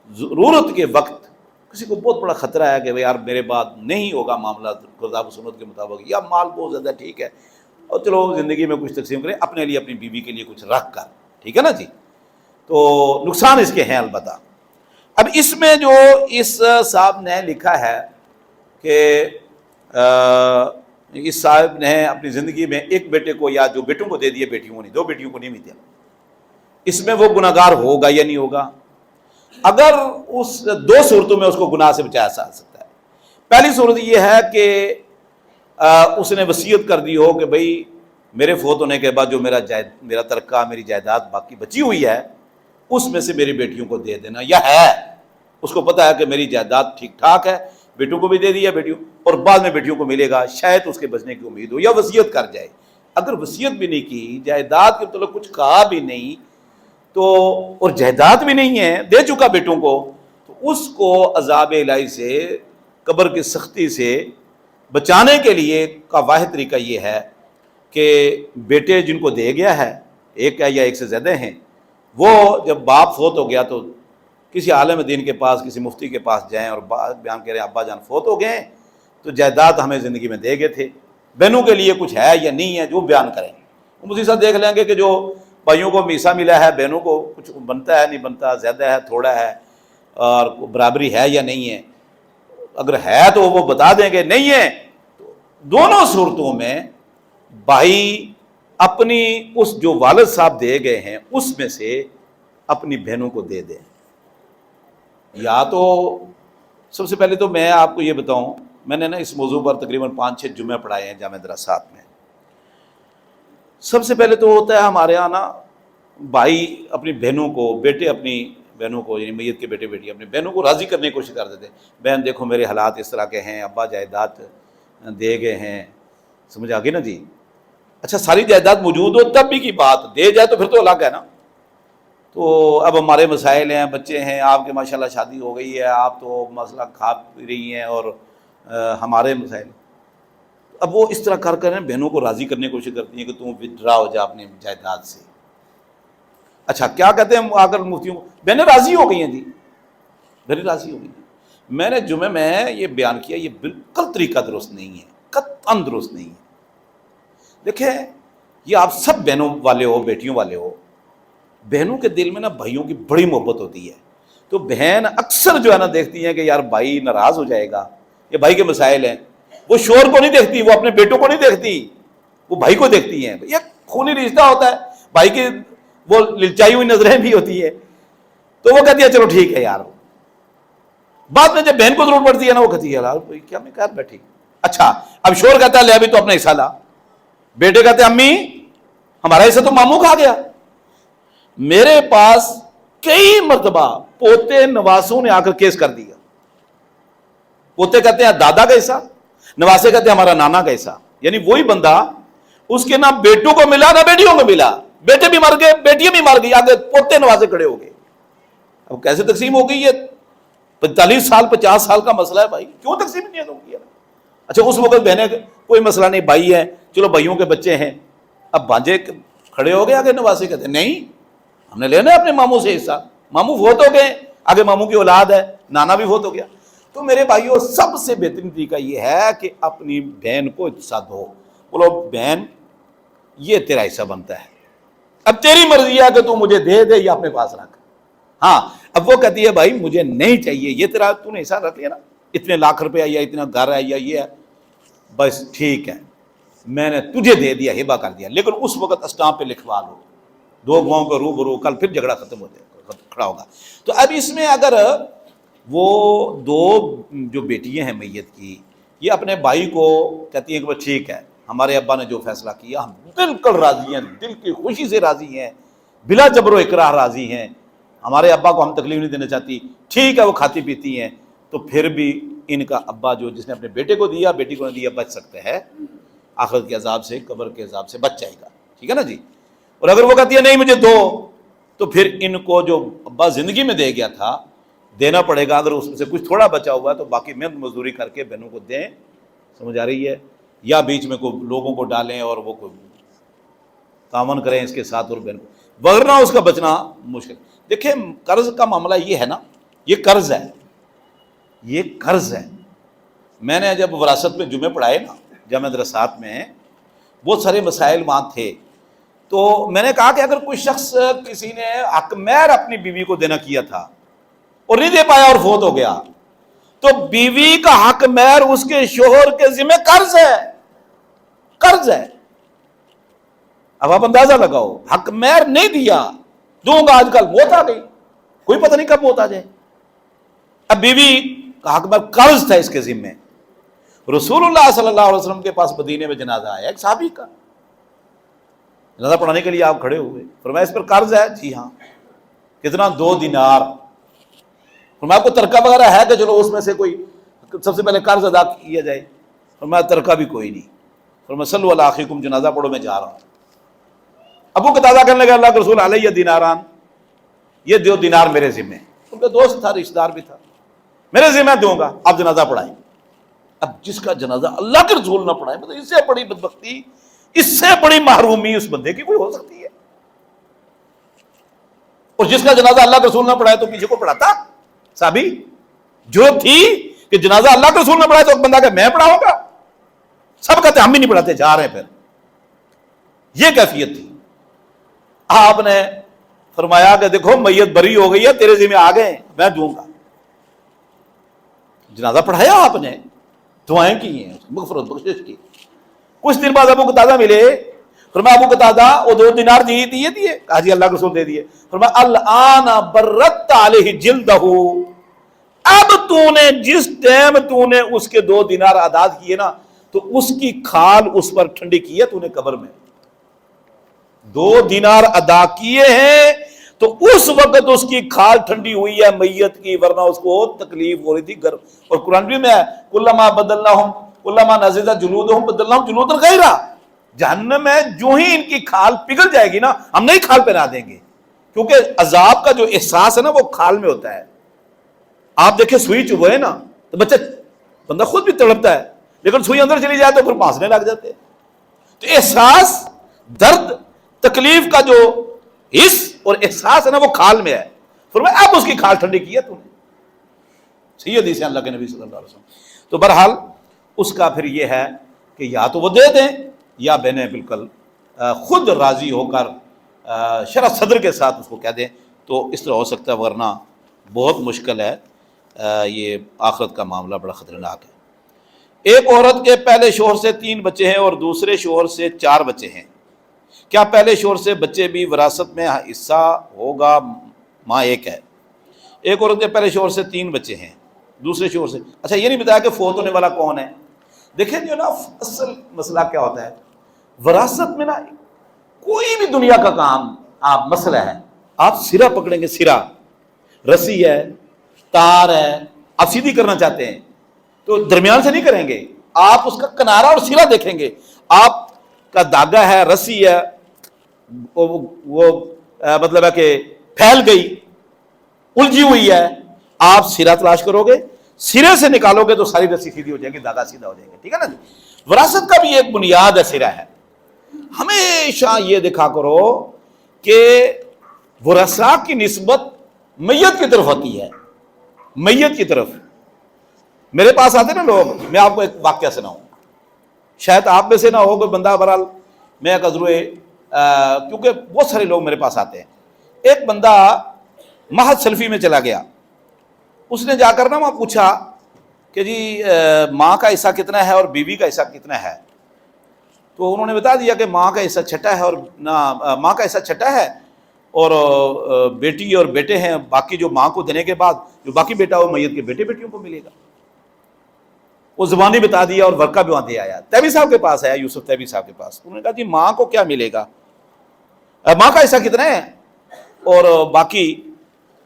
ضرورت کے وقت کسی کو بہت بڑا خطرہ ہے کہ یار میرے بعد نہیں ہوگا معاملہ کتاب و سنت کے مطابق، یا مال بہت زیادہ ٹھیک ہے، اور چلو زندگی میں کچھ تقسیم کریں اپنے لیے، اپنی بیوی کے لیے کچھ رکھ کر، ٹھیک ہے نا جی. تو نقصان اس کے ہیں البتہ. اب اس میں جو اس صاحب نے لکھا ہے کہ اس صاحب نے اپنی زندگی میں ایک بیٹے کو یا جو بیٹوں کو دے دیے، بیٹیوں کو نہیں، 2 بیٹیوں کو نہیں بھی دیا، اس میں وہ گناہگار ہوگا یا نہیں ہوگا؟ اگر اس 2 صورتوں میں اس کو گناہ سے بچایا جا سکتا ہے. پہلی صورت یہ ہے کہ اس نے وصیت کر دی ہو کہ بھئی میرے فوت ہونے کے بعد جو میرا ترکہ، میری جائیداد باقی بچی ہوئی ہے، اس میں سے میری بیٹیوں کو دے دینا. یا ہے اس کو پتا ہے کہ میری جائیداد ٹھیک ٹھاک ہے، بیٹوں کو بھی دے دیا، بیٹیوں، اور بعد میں بیٹیوں کو ملے گا، شاید اس کے بچنے کی امید ہو، یا وصیت کر جائے. اگر وصیت بھی نہیں کی، جائیداد کے متعلق کچھ کہا بھی نہیں، تو اور جائیداد بھی نہیں ہے، دے چکا بیٹوں کو، تو اس کو عذاب الہی سے، قبر کی سختی سے بچانے کے لیے کا واحد طریقہ یہ ہے کہ بیٹے جن کو دے گیا ہے، ایک ہے یا ایک سے زیادہ ہیں، وہ جب باپ فوت ہو گیا تو کسی عالم دین کے پاس، کسی مفتی کے پاس جائیں اور بیان کریں ابا جان فوت ہو گئے تو جائیداد ہمیں زندگی میں دے گئے تھے، بہنوں کے لیے کچھ ہے یا نہیں ہے، جو بیان کریں. وہ مفتی صاحب دیکھ لیں گے کہ جو بھائیوں کو میسا ملا ہے، بہنوں کو کچھ بنتا ہے نہیں بنتا، زیادہ ہے تھوڑا ہے، اور برابری ہے یا نہیں ہے. اگر ہے تو وہ بتا دیں گے، نہیں ہے تو دونوں صورتوں میں بھائی اپنی اس جو والد صاحب دے گئے ہیں اس میں سے اپنی بہنوں کو دے دیں. یا تو سب سے پہلے تو میں آپ کو یہ بتاؤں، میں نے نا اس موضوع پر تقریباً 5-6 جمعے پڑھائے ہیں جامع دراسات میں. سب سے پہلے تو ہوتا ہے ہمارے یہاں نا، بھائی اپنی بہنوں کو، بیٹے اپنی بہنوں کو، یعنی میت کے بیٹے بیٹی اپنی بہنوں کو راضی کرنے کی کوشش کر دیتے ہیں. بہن دیکھو میرے حالات اس طرح کے ہیں، ابا جائیداد دے گئے ہیں، سمجھ آ گئی نا جی. اچھا ساری جائیداد موجود ہو تب بھی کی بات، دے جائے تو پھر تو الگ ہے نا. تو اب ہمارے مسائل ہیں، بچے ہیں، آپ کے ماشاءاللہ شادی ہو گئی ہے، آپ تو مسئلہ کھا پی رہی ہیں، اور ہمارے مسائل. اب وہ اس طرح کر کر بہنوں کو راضی کرنے کی کوشش کرتی ہیں کہ تم وڈرا ہو جا اپنی جائیداد سے. اچھا کیا کہتے ہیں آ کر مفتیوں کو، بہنیں راضی ہو گئی ہیں جی، بہنیں راضی ہو گئی ہیں. میں نے جمعے میں یہ بیان کیا، یہ بالکل طریقہ درست نہیں ہے، قطعاً درست نہیں ہے. دیکھیں یہ آپ سب بہنوں والے ہو، بیٹیوں والے ہو، بہنوں کے دل میں نا بھائیوں کی بڑی محبت ہوتی ہے. تو بہن اکثر جو ہے نا دیکھتی ہیں کہ یار بھائی ناراض ہو جائے گا، یہ بھائی کے مسائل ہیں. وہ شوہر کو نہیں دیکھتی، وہ اپنے بیٹوں کو نہیں دیکھتی، وہ بھائی کو دیکھتی ہیں. یہ خونی رشتہ ہوتا ہے، بھائی کی وہ للچائی ہوئی نظریں بھی ہوتی ہے. تو وہ کہتی ہے چلو ٹھیک ہے یار. بعد میں جب بہن کو ضرورت پڑتی ہے نا، وہ کہتی ہے یار کیا میں کہہ بیٹھی. اچھا اب شوہر کہتا ہے لے ابھی تو اپنا حصہ لا، بیٹے کہتے ہیں امی ہمارا حصہ تو ماموں کھا گیا. میرے پاس کئی مرتبہ پوتے نواسوں نے آ کر کیس کر دیا. پوتے کہتے ہیں دادا کا حصہ، نواسے کہتے ہیں ہمارا نانا کا حصہ. یعنی وہی بندہ، اس کے نہ بیٹوں کو ملا نہ بیٹیوں کو ملا، بیٹے بھی مر گئے، بیٹیاں بھی مر گئی، آگے پوتے نواسے کھڑے ہو گئے. اب کیسے تقسیم ہو گئی؟ یہ 45 سال 50 سال کا مسئلہ ہے بھائی، کیوں تقسیم نہیں ہوگی؟ اچھا اس وقت بہنیں کوئی مسئلہ نہیں، بھائی ہے چلو بھائیوں کے بچے ہیں. اب بھانجے کھڑے ہو گئے، آگے نواسے کہتے ہیں نہیں ہم نے لینا ہے اپنے ماموں سے حصہ، ماموں فوت ہو گئے، آگے ماموں کی اولاد ہے، نانا بھی فوت ہو گیا. تو میرے بھائیوں سب سے بہترین طریقہ یہ ہے کہ اپنی بہن کو حصہ دو. بولو بہن یہ تیرا حصہ بنتا ہے، اب تیری مرضی ہے کہ تو مجھے دے دے یا اپنے پاس رکھ. ہاں اب وہ کہتی ہے بھائی مجھے نہیں چاہیے، یہ تیرا تو نے حصہ رکھ لیا نا، اتنے لاکھ روپے یا اتنا گھر ہے یا یہ ہے، بس ٹھیک ہے میں نے تجھے دے دیا، ہبہ کر دیا، لیکن اس وقت اسٹامپ پہ لکھوا لو، 2 گواہوں کو روبرو، کل پھر جھگڑا ختم ہو جائے گا. کھڑا ہوگا۔ تو اب اس میں اگر وہ دو جو بیٹیاں ہیں میت کی، یہ اپنے بھائی کو کہتی ہیں کہ وہ ٹھیک ہے، ہمارے ابا نے جو فیصلہ کیا ہم بالکل راضی ہیں، دل کی خوشی سے راضی ہیں، بلا جبر و اکراہ راضی ہیں، ہمارے ابا کو ہم تکلیف نہیں دینا چاہتی، ٹھیک ہے وہ کھاتی پیتی ہیں، تو پھر بھی ان کا ابا جو جس نے اپنے بیٹے کو دیا، بیٹی کو نہیں دیا، بچ سکتا ہے آخرت کے عذاب سے، قبر کے عذاب سے بچ جائے گا، ٹھیک ہے نا جی۔ اور اگر وہ کہتی ہے نہیں مجھے دو، تو پھر ان کو جو ابا زندگی میں دے گیا تھا دینا پڑے گا، اگر اس میں سے کچھ تھوڑا بچا ہوا ہے تو باقی محنت مزدوری کر کے بہنوں کو دیں، سمجھ آ رہی ہے، یا بیچ میں کوئی لوگوں کو ڈالیں اور وہ کوئی تعاون کریں اس کے ساتھ اور بہن کو، ورنہ اس کا بچنا مشکل۔ دیکھیں قرض کا معاملہ یہ ہے نا، یہ قرض ہے، یہ قرض ہے۔ میں نے جب وراثت میں جمعے پڑھائے نا جامعہ دراسات میں، بہت سارے مسائل وہاں تھے، تو میں نے کہا کہ اگر کوئی شخص کسی نے حق مہر اپنی بیوی کو دینا کیا تھا اور نہیں دے پایا اور فوت ہو گیا، تو بیوی کا حق مہر اس کے شوہر کے ذمہ قرض ہے، قرض ہے۔ اب آپ اندازہ لگاؤ، حق مہر نہیں دیا، دوں گا، آج کل موت آ گئی، کوئی پتہ نہیں کب موت آ جائے، اب بیوی کا حق مہر قرض تھا اس کے ذمہ۔ رسول اللہ صلی اللہ علیہ وسلم کے پاس مدینے میں جنازہ آیا ایک صحابی کا، جنازہ پڑھانے کے لیے آپ کھڑے ہوئے، فرمایا اس پر قرض ہے؟ جی ہاں۔ کتنا؟ 2 دینار۔ فرمایا کو ترکہ وغیرہ ہے کہ چلو اس میں سے کوئی سب سے پہلے قرض ادا کیا جائے؟ فرمایا ترکہ بھی کوئی نہیں۔ فرمایا صلوا علی اخیکم، جنازہ پڑھو میں جا رہا ہوں۔ ابو قتادہ کہنے لگا اللہ کے رسول علیہ دیناران، یہ 2 دینار میرے ذمہ، ان کا دوست تھا، رشتہ دار بھی تھا، میرے ذمہ دوں گا، آپ جنازہ پڑھائیں۔ اب جس کا جنازہ اللہ کے رسول نہ پڑھائے، مطلب اس سے بڑی بدبختی، اس سے بڑی محرومی اس بندے کی کوئی ہو سکتی ہے؟ اور جس کا جنازہ اللہ کے رسول نہ پڑھائے تو پیچھے کو پڑھاتا صحابی؟ جو تھی کہ جنازہ اللہ کے رسول نہ پڑھائے تو ایک بندہ کہ میں پڑھاؤں گا، سب کہتے ہم بھی نہیں پڑھاتے، جا رہے ہیں۔ پھر یہ کیفیت تھی۔ آپ نے فرمایا کہ دیکھو میت بری ہو گئی ہے، تیرے ذمہ آ گئے، میں دوں گا۔ جنازہ پڑھایا آپ نے، دعائیں کی ہیں، مغفرت بخشش کی۔ کچھ دن بعد ابو قتادہ ملے، فرمایا ابو قتادہ وہ 2 دینار دیے؟ کہا جی اللہ کے رسول دے دیے۔ فرمایا الآن برت علیہ جلدہ، اب تو نے جس ٹائم تو نے اس کے 2 دینار ادا کیے نا، تو اس کی کھال اس پر ٹھنڈی کی ہے تو نے قبر میں۔ 2 دینار ادا کیے ہیں تو اس وقت اس کی کھال ٹھنڈی ہوئی ہے میت کی، ورنہ اس کو تکلیف ہو رہی تھی گرم۔ اور قرآن بھی میں کلما بدلناہم کلما نضجت جلودہم بدلناہم جلودا غیرہا، جہنم میں جو ہی ان کی کھال پگھل جائے گی نا، ہم نئی کھال پہنا دیں گے، کیونکہ عذاب کا جو احساس ہے نا وہ کھال میں ہوتا ہے۔ آپ دیکھیں سوئی چبھے نا تو بندہ خود بھی تڑپتا ہے، لیکن سوئی اندر چلی جائے تو پھر پھانسنے لگ جاتے ہیں۔ تو احساس، درد، تکلیف کا جو حس اور احساس ہے نا وہ کھال میں ہے۔ فرمایا اب اس کی کھال ٹھنڈی کی ہے تو نے۔ صحیح حدیث ہے اللہ کے نبی صلی اللہ علیہ وسلم۔ تو بہرحال اس کا پھر یہ ہے کہ یا تو وہ دے دیں یا بہنیں بالکل خود راضی ہو کر شرح صدر کے ساتھ اس کو کہہ دیں، تو اس طرح ہو سکتا ہے، ورنہ بہت مشکل ہے۔ یہ آخرت کا معاملہ بڑا خطرناک ہے۔ ایک عورت کے پہلے شوہر سے 3 بچے ہیں اور دوسرے شوہر سے 4 بچے ہیں، کیا پہلے شوہر سے بچے بھی وراثت میں حصہ ہوگا؟ ماں ایک ہے۔ ایک عورت کے پہلے شوہر سے 3 بچے ہیں، دوسرے شوہر سے، اچھا یہ نہیں بتایا کہ فوت ہونے والا کون ہے۔ دیکھیں جو نا اصل مسئلہ کیا ہوتا ہے وراثت میں نا، کوئی بھی دنیا کا کام آپ مسئلہ ہے، آپ سرا پکڑیں گے، سرا رسی ہے، تار ہے، آپ سیدھی کرنا چاہتے ہیں تو درمیان سے نہیں کریں گے، آپ اس کا کنارہ اور سرا دیکھیں گے۔ آپ کا داغا ہے، رسی ہے، وہ مطلب ہے کہ پھیل گئی، الجھی ہوئی ہے، آپ سرا تلاش کرو گے، سرے سے نکالو گے تو ساری رسی سیدھی ہو جائے گی، داغا سیدھا ہو جائے گا، ٹھیک ہے نا جی۔ وراثت کا بھی ایک بنیاد ہے، سرا ہے۔ ہمیشہ یہ دیکھا کرو کہ ورثاء کی نسبت میت کی طرف ہوتی ہے، میت کی طرف۔ میرے پاس آتے نا لوگ، میں آپ کو ایک واقعہ سناؤں، شاید آپ میں سے نہ ہو کوئی بندہ، بہرحال میں ایک عذروے، کیونکہ بہت سارے لوگ میرے پاس آتے ہیں۔ ایک بندہ محض سلفی میں چلا گیا، اس نے جا کر نا وہاں پوچھا کہ جی ماں کا حصہ کتنا ہے اور بیوی کا حصہ کتنا ہے، تو انہوں نے بتا دیا کہ ماں کا حصہ چھٹا ہے اور ماں کا حصہ چھٹا ہے اور بیٹی اور بیٹے ہیں، باقی جو ماں کو دینے کے بعد جو باقی بیٹا وہ میت کے بیٹے بیٹیوں کو ملے گا. وہ زبانی بتا دیا اور ورقہ بھی وہاں دے آیا. تیبی صاحب کے پاس آیا، یوسف تیبی صاحب کے پاس. انہوں نے کہا جی ماں کو کیا ملے گا، ماں کا حصہ کتنا ہے اور باقی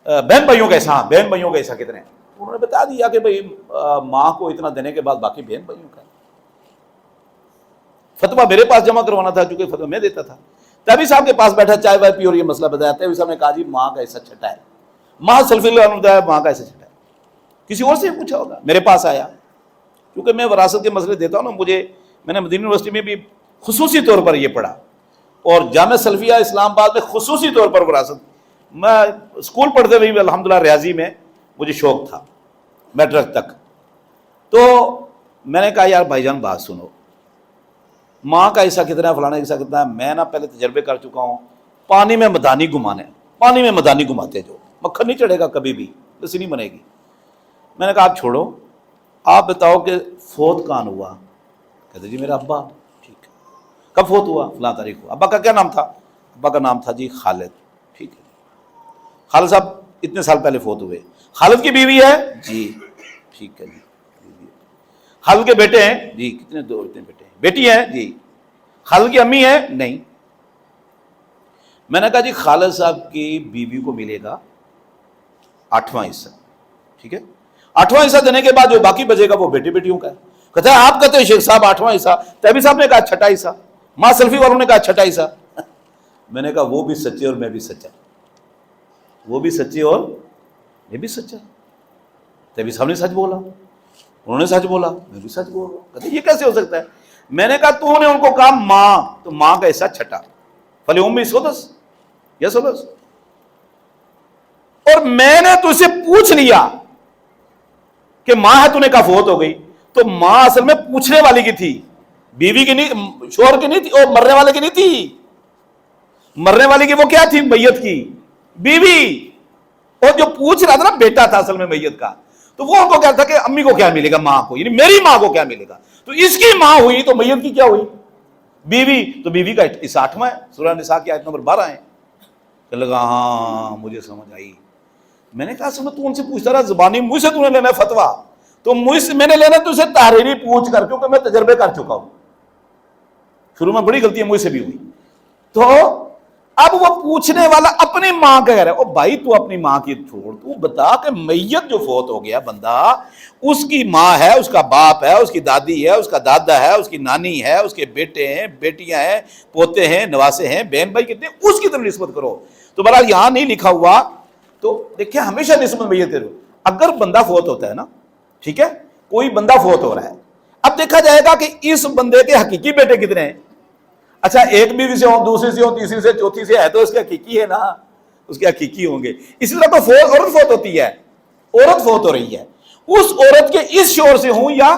بہن بھائیوں کا حصہ، بہن بھائیوں کا حصہ کتنے ہیں. انہوں نے بتا دیا کہ بھئی ماں کو اتنا دینے کے بعد باقی بہن بھائیوں کا. فتویٰ میرے پاس جمع کروانا تھا چونکہ فتویٰ میں دیتا تھا. تیبی صاحب کے پاس بیٹھا چائے وائے پی اور یہ مسئلہ بتایا. تیبی صاحب نے کہا جی ماں کا حصہ چھٹا ہے. ماں سلفی اللہ نے بتایا ماں کا حصہ چھٹا ہے. کسی اور سے پوچھا ہوگا، میرے پاس آیا. کیونکہ میں وراثت کے مسئلے دیتا ہوں نا، میں نے مدینہ یونیورسٹی میں بھی خصوصی طور پر یہ پڑھا، اور جامعہ سلفیہ اسلام آباد میں خصوصی طور پر وراثت. میں اسکول پڑھتے ہوئے بھی الحمدللہ ریاضی میں مجھے شوق تھا میٹرک تک. تو میں نے کہا یار بھائی جان بات سنو، ماں کا حصہ کتنا ہے، فلانا حصہ کتنا ہے. میں نا پہلے تجربے کر چکا ہوں، پانی میں مدانی گھمانے، پانی میں مدانی گھماتے جو مکھن نہیں چڑھے گا کبھی بھی، لسی نہیں بنے گی. میں نے کہا آپ چھوڑو، آپ بتاؤ کہ فوت کون ہوا. کہتے جی میرا ابا. ٹھیک ہے، کب فوت ہوا، فلاں تاریخ ہوا. ابا کا کیا نام تھا، ابا کا نام تھا جی خالد. ٹھیک ہے، خالد صاحب اتنے سال پہلے فوت ہوئے. خالد کی بیوی ہے جی. ٹھیک ہے جی. خالد کے بیٹے ہیں جی. کتنے، دو اتنے بیٹے ہیں. بیٹی ہیں جی. خالد کی امی ہے نہیں. میں نے کہا جی خالد صاحب کی بیوی کو ملے گا 8واں حصہ. ٹھیک ہے، 8واں حصہ دینے کے بعد جو باقی بچے گا وہ بیٹے بیٹیوں کا ہے. کہتا ہے آپ کہتے ہیں شیخ صاحب 8واں حصہ، تیبی صاحب نے کہا چھٹا حصہ، ماں سلفی والوں نے کہا چھٹا حصہ. میں نے کہا وہ بھی سچے اور میں بھی سچا، وہ بھی سچے اور میں بھی سچا. تیبی صاحب نے سچ بولا، انہوں نے سچ بولا، میں بھی سچ بول رہا ہوں. کہتے یہ کیسے ہو سکتا ہے. میں نے کہا تو نے ان کو کہا ماں، تو ماں کا حصہ چھٹا، فَلِأُمِّهِ السُّدُسُ یا سدس. اور میں نے تجھ سے پوچھ لیا کہ ماں ہے، تو نے کہا فوت ہو گئی. تو ماں اصل میں پوچھنے والی کی تھی، بیوی کی نہیں، شوہر کی نہیں تھی، اور مرنے والے کی نہیں تھی. مرنے والی کی وہ کیا تھی، میت کی بیوی. اور جو پوچھ رہا تھا نا بیٹا تھا اصل میں میت کا. تو وہ ان کو کیا تھا کہ امی کو کیا ملے گا، ماں کو، یعنی میری ماں کو کیا ملے گا. تو اس کی ماں ہوئی تو میت کی کیا ہوئی، بیوی. تو بیوی کا حصہ 8واں ہے. سورہ نساء کی آیت نمبر 12 ہے. کہ لگا ہاں مجھے سمجھ آئی. میں نے کہا اصل میں تو ان سے پوچھتا رہا زبانی، مجھ سے تو نے لینا ہے فتویٰ، تو مجھ سے میں نے لینا تو سے تحریری پوچھ کر، کیونکہ میں تجربے کر چکا ہوں. شروع میں بڑی غلطی مجھ سے بھی ہوئی. تو اب وہ پوچھنے والا اپنی ماں کا کہہ رہا ہے. او بھائی تو اپنی ماں کی چھوڑ، تو بتا کہ میت جو فوت ہو گیا بندہ، اس کی ماں ہے، اس کا باپ ہے، اس کی دادی ہے، اس کا دادا ہے، اس کی نانی ہے، اس کے بیٹے ہیں، بیٹیاں ہیں، پوتے ہیں، نواسے ہیں، بہن بھائی کتنے، اس کی طرف نسبت کرو. تو بہرحال یہاں نہیں لکھا ہوا. تو دیکھیں ہمیشہ نسبت میت ہے. اگر بندہ فوت ہوتا ہے نا، ٹھیک ہے، کوئی بندہ فوت ہو رہا ہے، اب دیکھا جائے گا کہ اس بندے کے حقیقی بیٹے کتنے ہیں. اچھا ایک بیوی سے ہوں، دوسری سے ہوں، تیسری سے، چوتھی سے ہے، تو اس کے حقیقی ہے نا، اس کے حقیقی ہوں گے. اسی طرح تو عورت فوت ہوتی ہے، عورت فوت ہو رہی ہے، اس عورت کے اس شوہر سے ہوں یا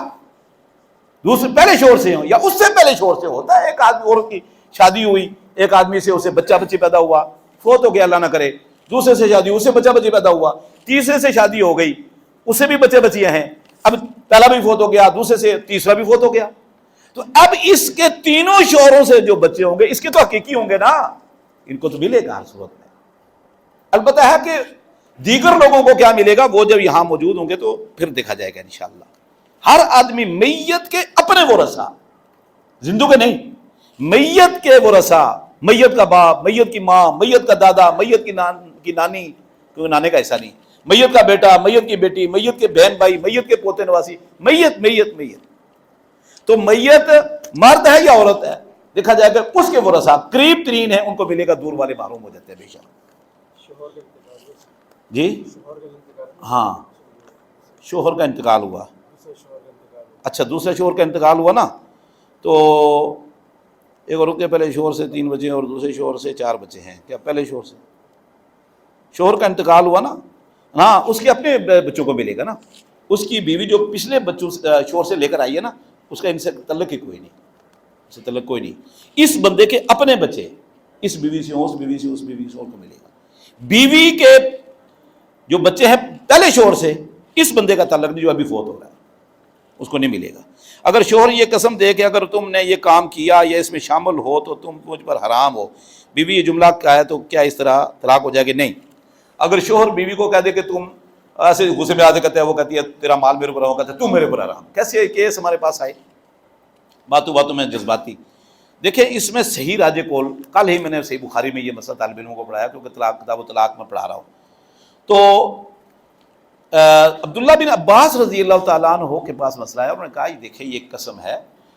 دوسرے پہلے شوہر سے ہوں یا اس سے پہلے شوہر سے. ہوتا ہے ایک آدمی عورت کی شادی ہوئی، ایک آدمی سے اسے بچہ بچی پیدا ہوا، فوت ہو گیا اللہ نہ کرے، دوسرے سے شادی، اس سے بچہ بچی پیدا ہوا، تیسرے سے شادی ہو گئی، اس سے بھی بچے بچیاں ہیں، اب پہلا بھی فوت ہو گیا، دوسرے سے تیسرا بھی فوت ہو گیا. تو اب اس کے تینوں شوہروں سے جو بچے ہوں گے اس کے تو حقیقی ہوں گے نا، ان کو تو ملے گا ہر صورت میں. البتہ ہے کہ دیگر لوگوں کو کیا ملے گا وہ جب یہاں موجود ہوں گے تو پھر دیکھا جائے گا انشاءاللہ. ہر آدمی میت کے اپنے ورثہ، زندوں کے نہیں، میت کے ورثہ، میت کا باپ، میت کی ماں، میت کا دادا، میت کی نانی، کیونکہ نانے کا ایسا نہیں، میت کا بیٹا، میت کی بیٹی، میت کے بہن بھائی، میت کے پوتے نواسی، میت میت میت. تو میت مرد ہے یا عورت ہے، دیکھا جائے کہ اس کے ورثہ قریب ترین ہیں ان کو ملے گا، دور والے محروم ہو جاتے ہیں. بے شک جی ہاں، شوہر کا انتقال ہوا. اچھا دوسرے شوہر کا انتقال ہوا نا، تو ایک عورت کے پہلے شوہر سے 3 بچے اور دوسرے شوہر سے 4 بچے ہیں. کیا پہلے شوہر سے شوہر کا انتقال ہوا نا، ہاں اس کے اپنے بچوں کو ملے گا نا. اس کی بیوی جو پچھلے بچوں شوہر سے لے کر آئی ہے نا، اس کا ان سے تعلق ہی کوئی نہیں، اس سے تعلق کوئی نہیں. اس بندے کے اپنے بچے اس بیوی سے ہوں، اس بیوی سے، اس بیوی سے، ان کو ملے گا. بیوی کے جو بچے ہیں پہلے شوہر سے، اس بندے کا تعلق نہیں جو ابھی فوت ہو رہا ہے، اس کو نہیں ملے گا۔ اگر شوہر یہ قسم دے کہ اگر تم نے یہ کام کیا یا اس میں شامل ہو تو تم مجھ پر حرام ہو، بیوی یہ جملہ کہا ہے تو کیا اس طرح طلاق ہو جائے گی؟ نہیں۔ اگر شوہر بیوی کو کہہ دے کہ تم ایسے غصے میں آدھے کہتے ہیں، وہ کہتی ہے تیرا مال میرے پر ہو، کہتے ہیں تم میرے پر حرام، کیسے کیس ہمارے پاس آئے؟ باتوں میں جذباتی۔ دیکھیں اس میں صحیح راج قول، کل ہی میں نے صحیح بخاری میں یہ مسئلہ طالب علموں کو پڑھایا، کیونکہ طلاق کتاب و طلاق میں پڑھا رہا ہوں۔ تو عبداللہ بن عباس رضی اللہ تعالیٰ عنہ کے پاس مسئلہ ہے، انہوں نے کہا یہ دیکھیں یہ قسم ہے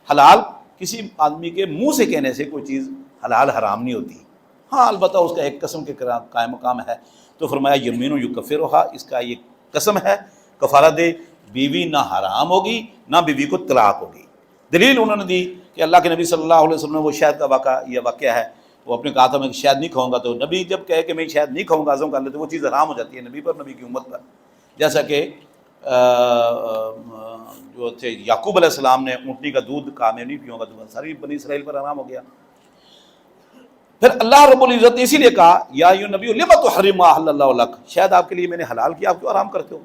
حلال، کسی آدمی کے منہ سے کہنے سے کوئی چیز حلال حرام نہیں ہوتی، ہاں البتہ اس کا ایک قسم کے قائم مقام ہے۔ تو فرمایا یمین یکفرھا، اس کا یہ قسم ہے، کفارہ دے، بیوی نہ حرام ہوگی نہ بیوی کو طلاق ہوگی۔ دلیل انہوں نے دی کہ اللہ کے نبی صلی اللہ علیہ وسلم نے وہ شہد کا واقعہ ہے، وہ اپنے کہا تھا میں شہد نہیں کھاؤں گا، تو نبی جب کہے کہ میں شہد نہیں کھاؤں گا عزم کر لیتے، وہ چیز حرام ہو جاتی ہے نبی پر، نبی کی امت پر۔ جیسا کہ جو تھے یعقوب علیہ السلام نے اونٹنی کا دودھ کہا میں نہیں پیوں گا، تو ساری بنی اسرائیل پر حرام ہو گیا۔ پھر اللہ رب العزت نے اسی لیے کہا یا ایھا النبی لم تحرم ما احل اللہ لک، شاید آپ کے لیے میں نے حلال کیا، آپ کیوں حرام کرتے ہو؟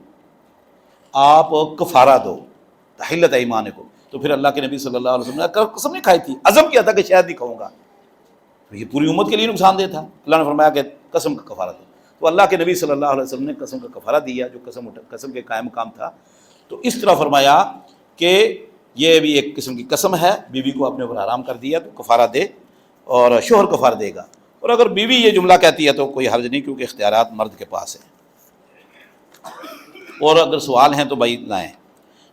آپ کفارہ دو، تحلت ایمانکم۔ تو پھر اللہ کے نبی صلی اللہ علیہ وسلم نے قسم نہیں کھائی تھی، عزم کیا تھا کہ شاید نہیں کھاؤں گا، تو یہ پوری امت کے لیے نقصان دہ تھا۔ اللہ نے فرمایا کہ قسم کا کفارہ دو، تو اللہ کے نبی صلی اللہ علیہ وسلم نے قسم کا کفارہ دیا، جو قسم کے قائم مقام تھا۔ تو اس طرح فرمایا کہ یہ بھی ایک قسم کی قسم ہے، بیوی کو اپنے اوپر حرام کر دیا تو کفارہ دے، اور شوہر کفارہ دے گا۔ اور اگر بیوی یہ جملہ کہتی ہے تو کوئی حرج نہیں، کیونکہ اختیارات مرد کے پاس ہیں۔ اور اگر سوال ہیں تو بھائی لائیں۔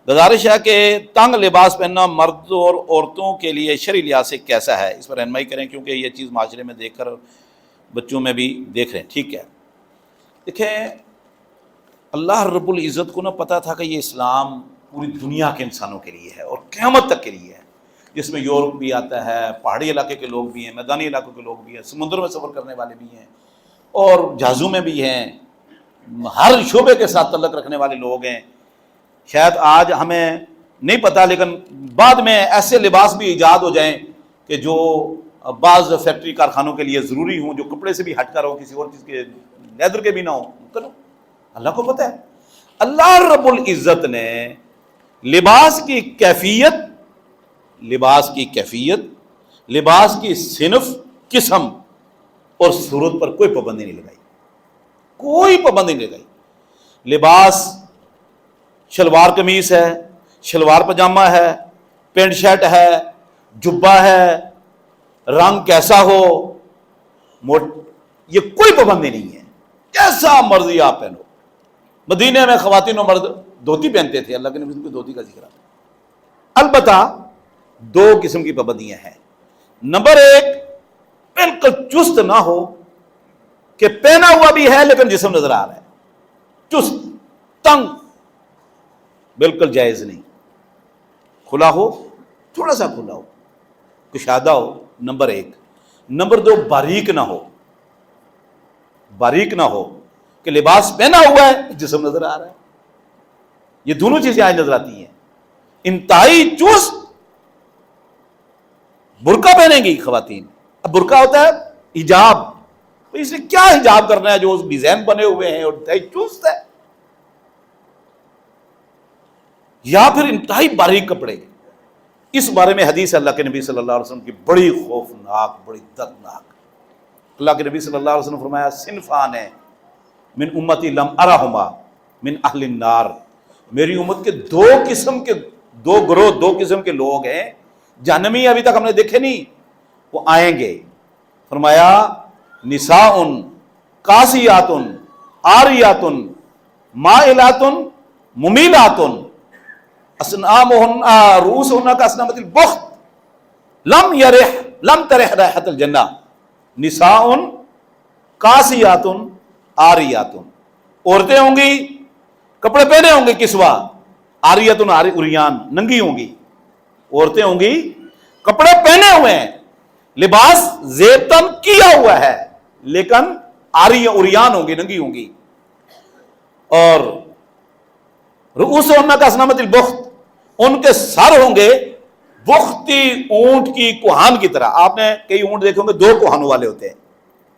گزارش ہے کہ تنگ لباس پہننا مرد اور عورتوں کے لیے شرعی لحاظ سے کیسا ہے، اس پر رہنمائی کریں، کیونکہ یہ چیز معاشرے میں دیکھ کر بچوں میں بھی دیکھ رہے ہیں۔ ٹھیک ہے، دیکھیں اللہ رب العزت کو نہ پتہ تھا کہ یہ اسلام پوری دنیا کے انسانوں کے لیے ہے اور قیامت تک کے لیے ہے، جس میں یورپ بھی آتا ہے، پہاڑی علاقے کے لوگ بھی ہیں، میدانی علاقوں کے لوگ بھی ہیں، سمندر میں سفر کرنے والے بھی ہیں، اور جہازوں میں بھی ہیں، ہر شعبے کے ساتھ تعلق رکھنے والے لوگ ہیں۔ شاید آج ہمیں نہیں پتہ، لیکن بعد میں ایسے لباس بھی ایجاد ہو جائیں کہ جو بعض فیکٹری کارخانوں کے لیے ضروری ہوں، جو کپڑے سے بھی ہٹ کر ہوں، کسی اور چیز کے لیدر کے بھی نہ ہوں، کرو، اللہ کو پتہ ہے۔ اللہ رب العزت نے لباس کی کیفیت، لباس کی صنف، قسم اور صورت پر کوئی پابندی نہیں لگائی، کوئی پابندی نہیں لگائی۔ لباس شلوار قمیص ہے، شلوار پاجامہ ہے، پینٹ شرٹ ہے، جبہ ہے، رنگ کیسا ہو، یہ کوئی پابندی نہیں ہے، کیسا مرضی آپ پہنو۔ مدینے میں خواتین و مرد دھوتی پہنتے تھے، اللہ کے نبی کو دھوتی کا ذکر آتا۔ البتہ دو قسم کی پابندیاں ہیں۔ نمبر ایک، بالکل چست نہ ہو کہ پہنا ہوا بھی ہے لیکن جسم نظر آ رہا ہے، چست تنگ بالکل جائز نہیں۔ کھلا ہو، تھوڑا سا کھلا ہو، کشادہ ہو، نمبر ایک۔ نمبر دو، باریک نہ ہو، باریک نہ ہو کہ لباس پہنا ہوا ہے جسم نظر آ رہا ہے۔ یہ دونوں چیزیں آج نظر آتی ہیں۔ انتہائی چست برقع پہنیں گی خواتین، اب برقع ہوتا ہے حجاب، تو اس نے کیا حجاب کرنا ہے جو ڈیزائن بنے ہوئے ہیں اور انتہائی چست ہے، یا پھر انتہائی باریک کپڑے۔ اس بارے میں حدیث اللہ کے نبی صلی اللہ علیہ وسلم کی بڑی خوفناک، بڑی دردناک۔ اللہ کے نبی صلی اللہ علیہ وسلم فرمایا صنفان ہے من امتی لم ارہما من اہل النار، میری امت کے دو قسم کے لوگ ہیں جہنمی، ابھی تک ہم نے دیکھے نہیں، وہ آئیں گے۔ فرمایا نساء کاسیات عاریات مائلات ممیلات رؤوسہن کاسنامۃ البخت لم ترح رائحۃ الجنہ۔ نساء کاسیات عاریات، عورتیں ہوں گی کپڑے پہنے ہوں گے کسوہ، عاریات عریان ننگی ہوں گی، عورتیں ہوں گی کپڑے پہنے ہوئے ہیں، لباس زیب تن کیا ہوا ہے، لیکن عریان ہوں گی، ننگی ہوں گی۔ اور رؤوسہن کاسنامۃ البخت، ان کے سر ہوں گے بختی اونٹ کی کوہان کی طرح۔ آپ نے کئی اونٹ دیکھے ہوں گے دو کوہانوں والے ہوتے ہیں،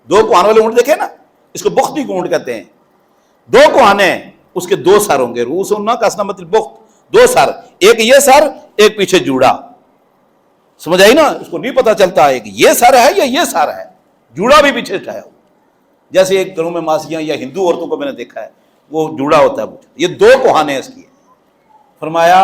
دو کوہان والے اونٹ دیکھے نا، اس کو بختی اونٹ کہتے ہیں۔ دو کوہانے، اس کے دو سر ہوں گے، رؤوسہن کاسنامۃ البخت، دو سر، ایک یہ سر ایک پیچھے جوڑا، سمجھ آئی نا؟ اس کو نہیں پتا چلتا ہے کہ یہ سر ہے یا یہ سر ہے، جوڑا بھی پیچھے اٹھایا ہو. جیسے ایک گھروں میں ماسیاں یا ہندو عورتوں کو میں نے دیکھا ہے وہ جوڑا ہوتا ہے، یہ دو کوہانے اس کی. فرمایا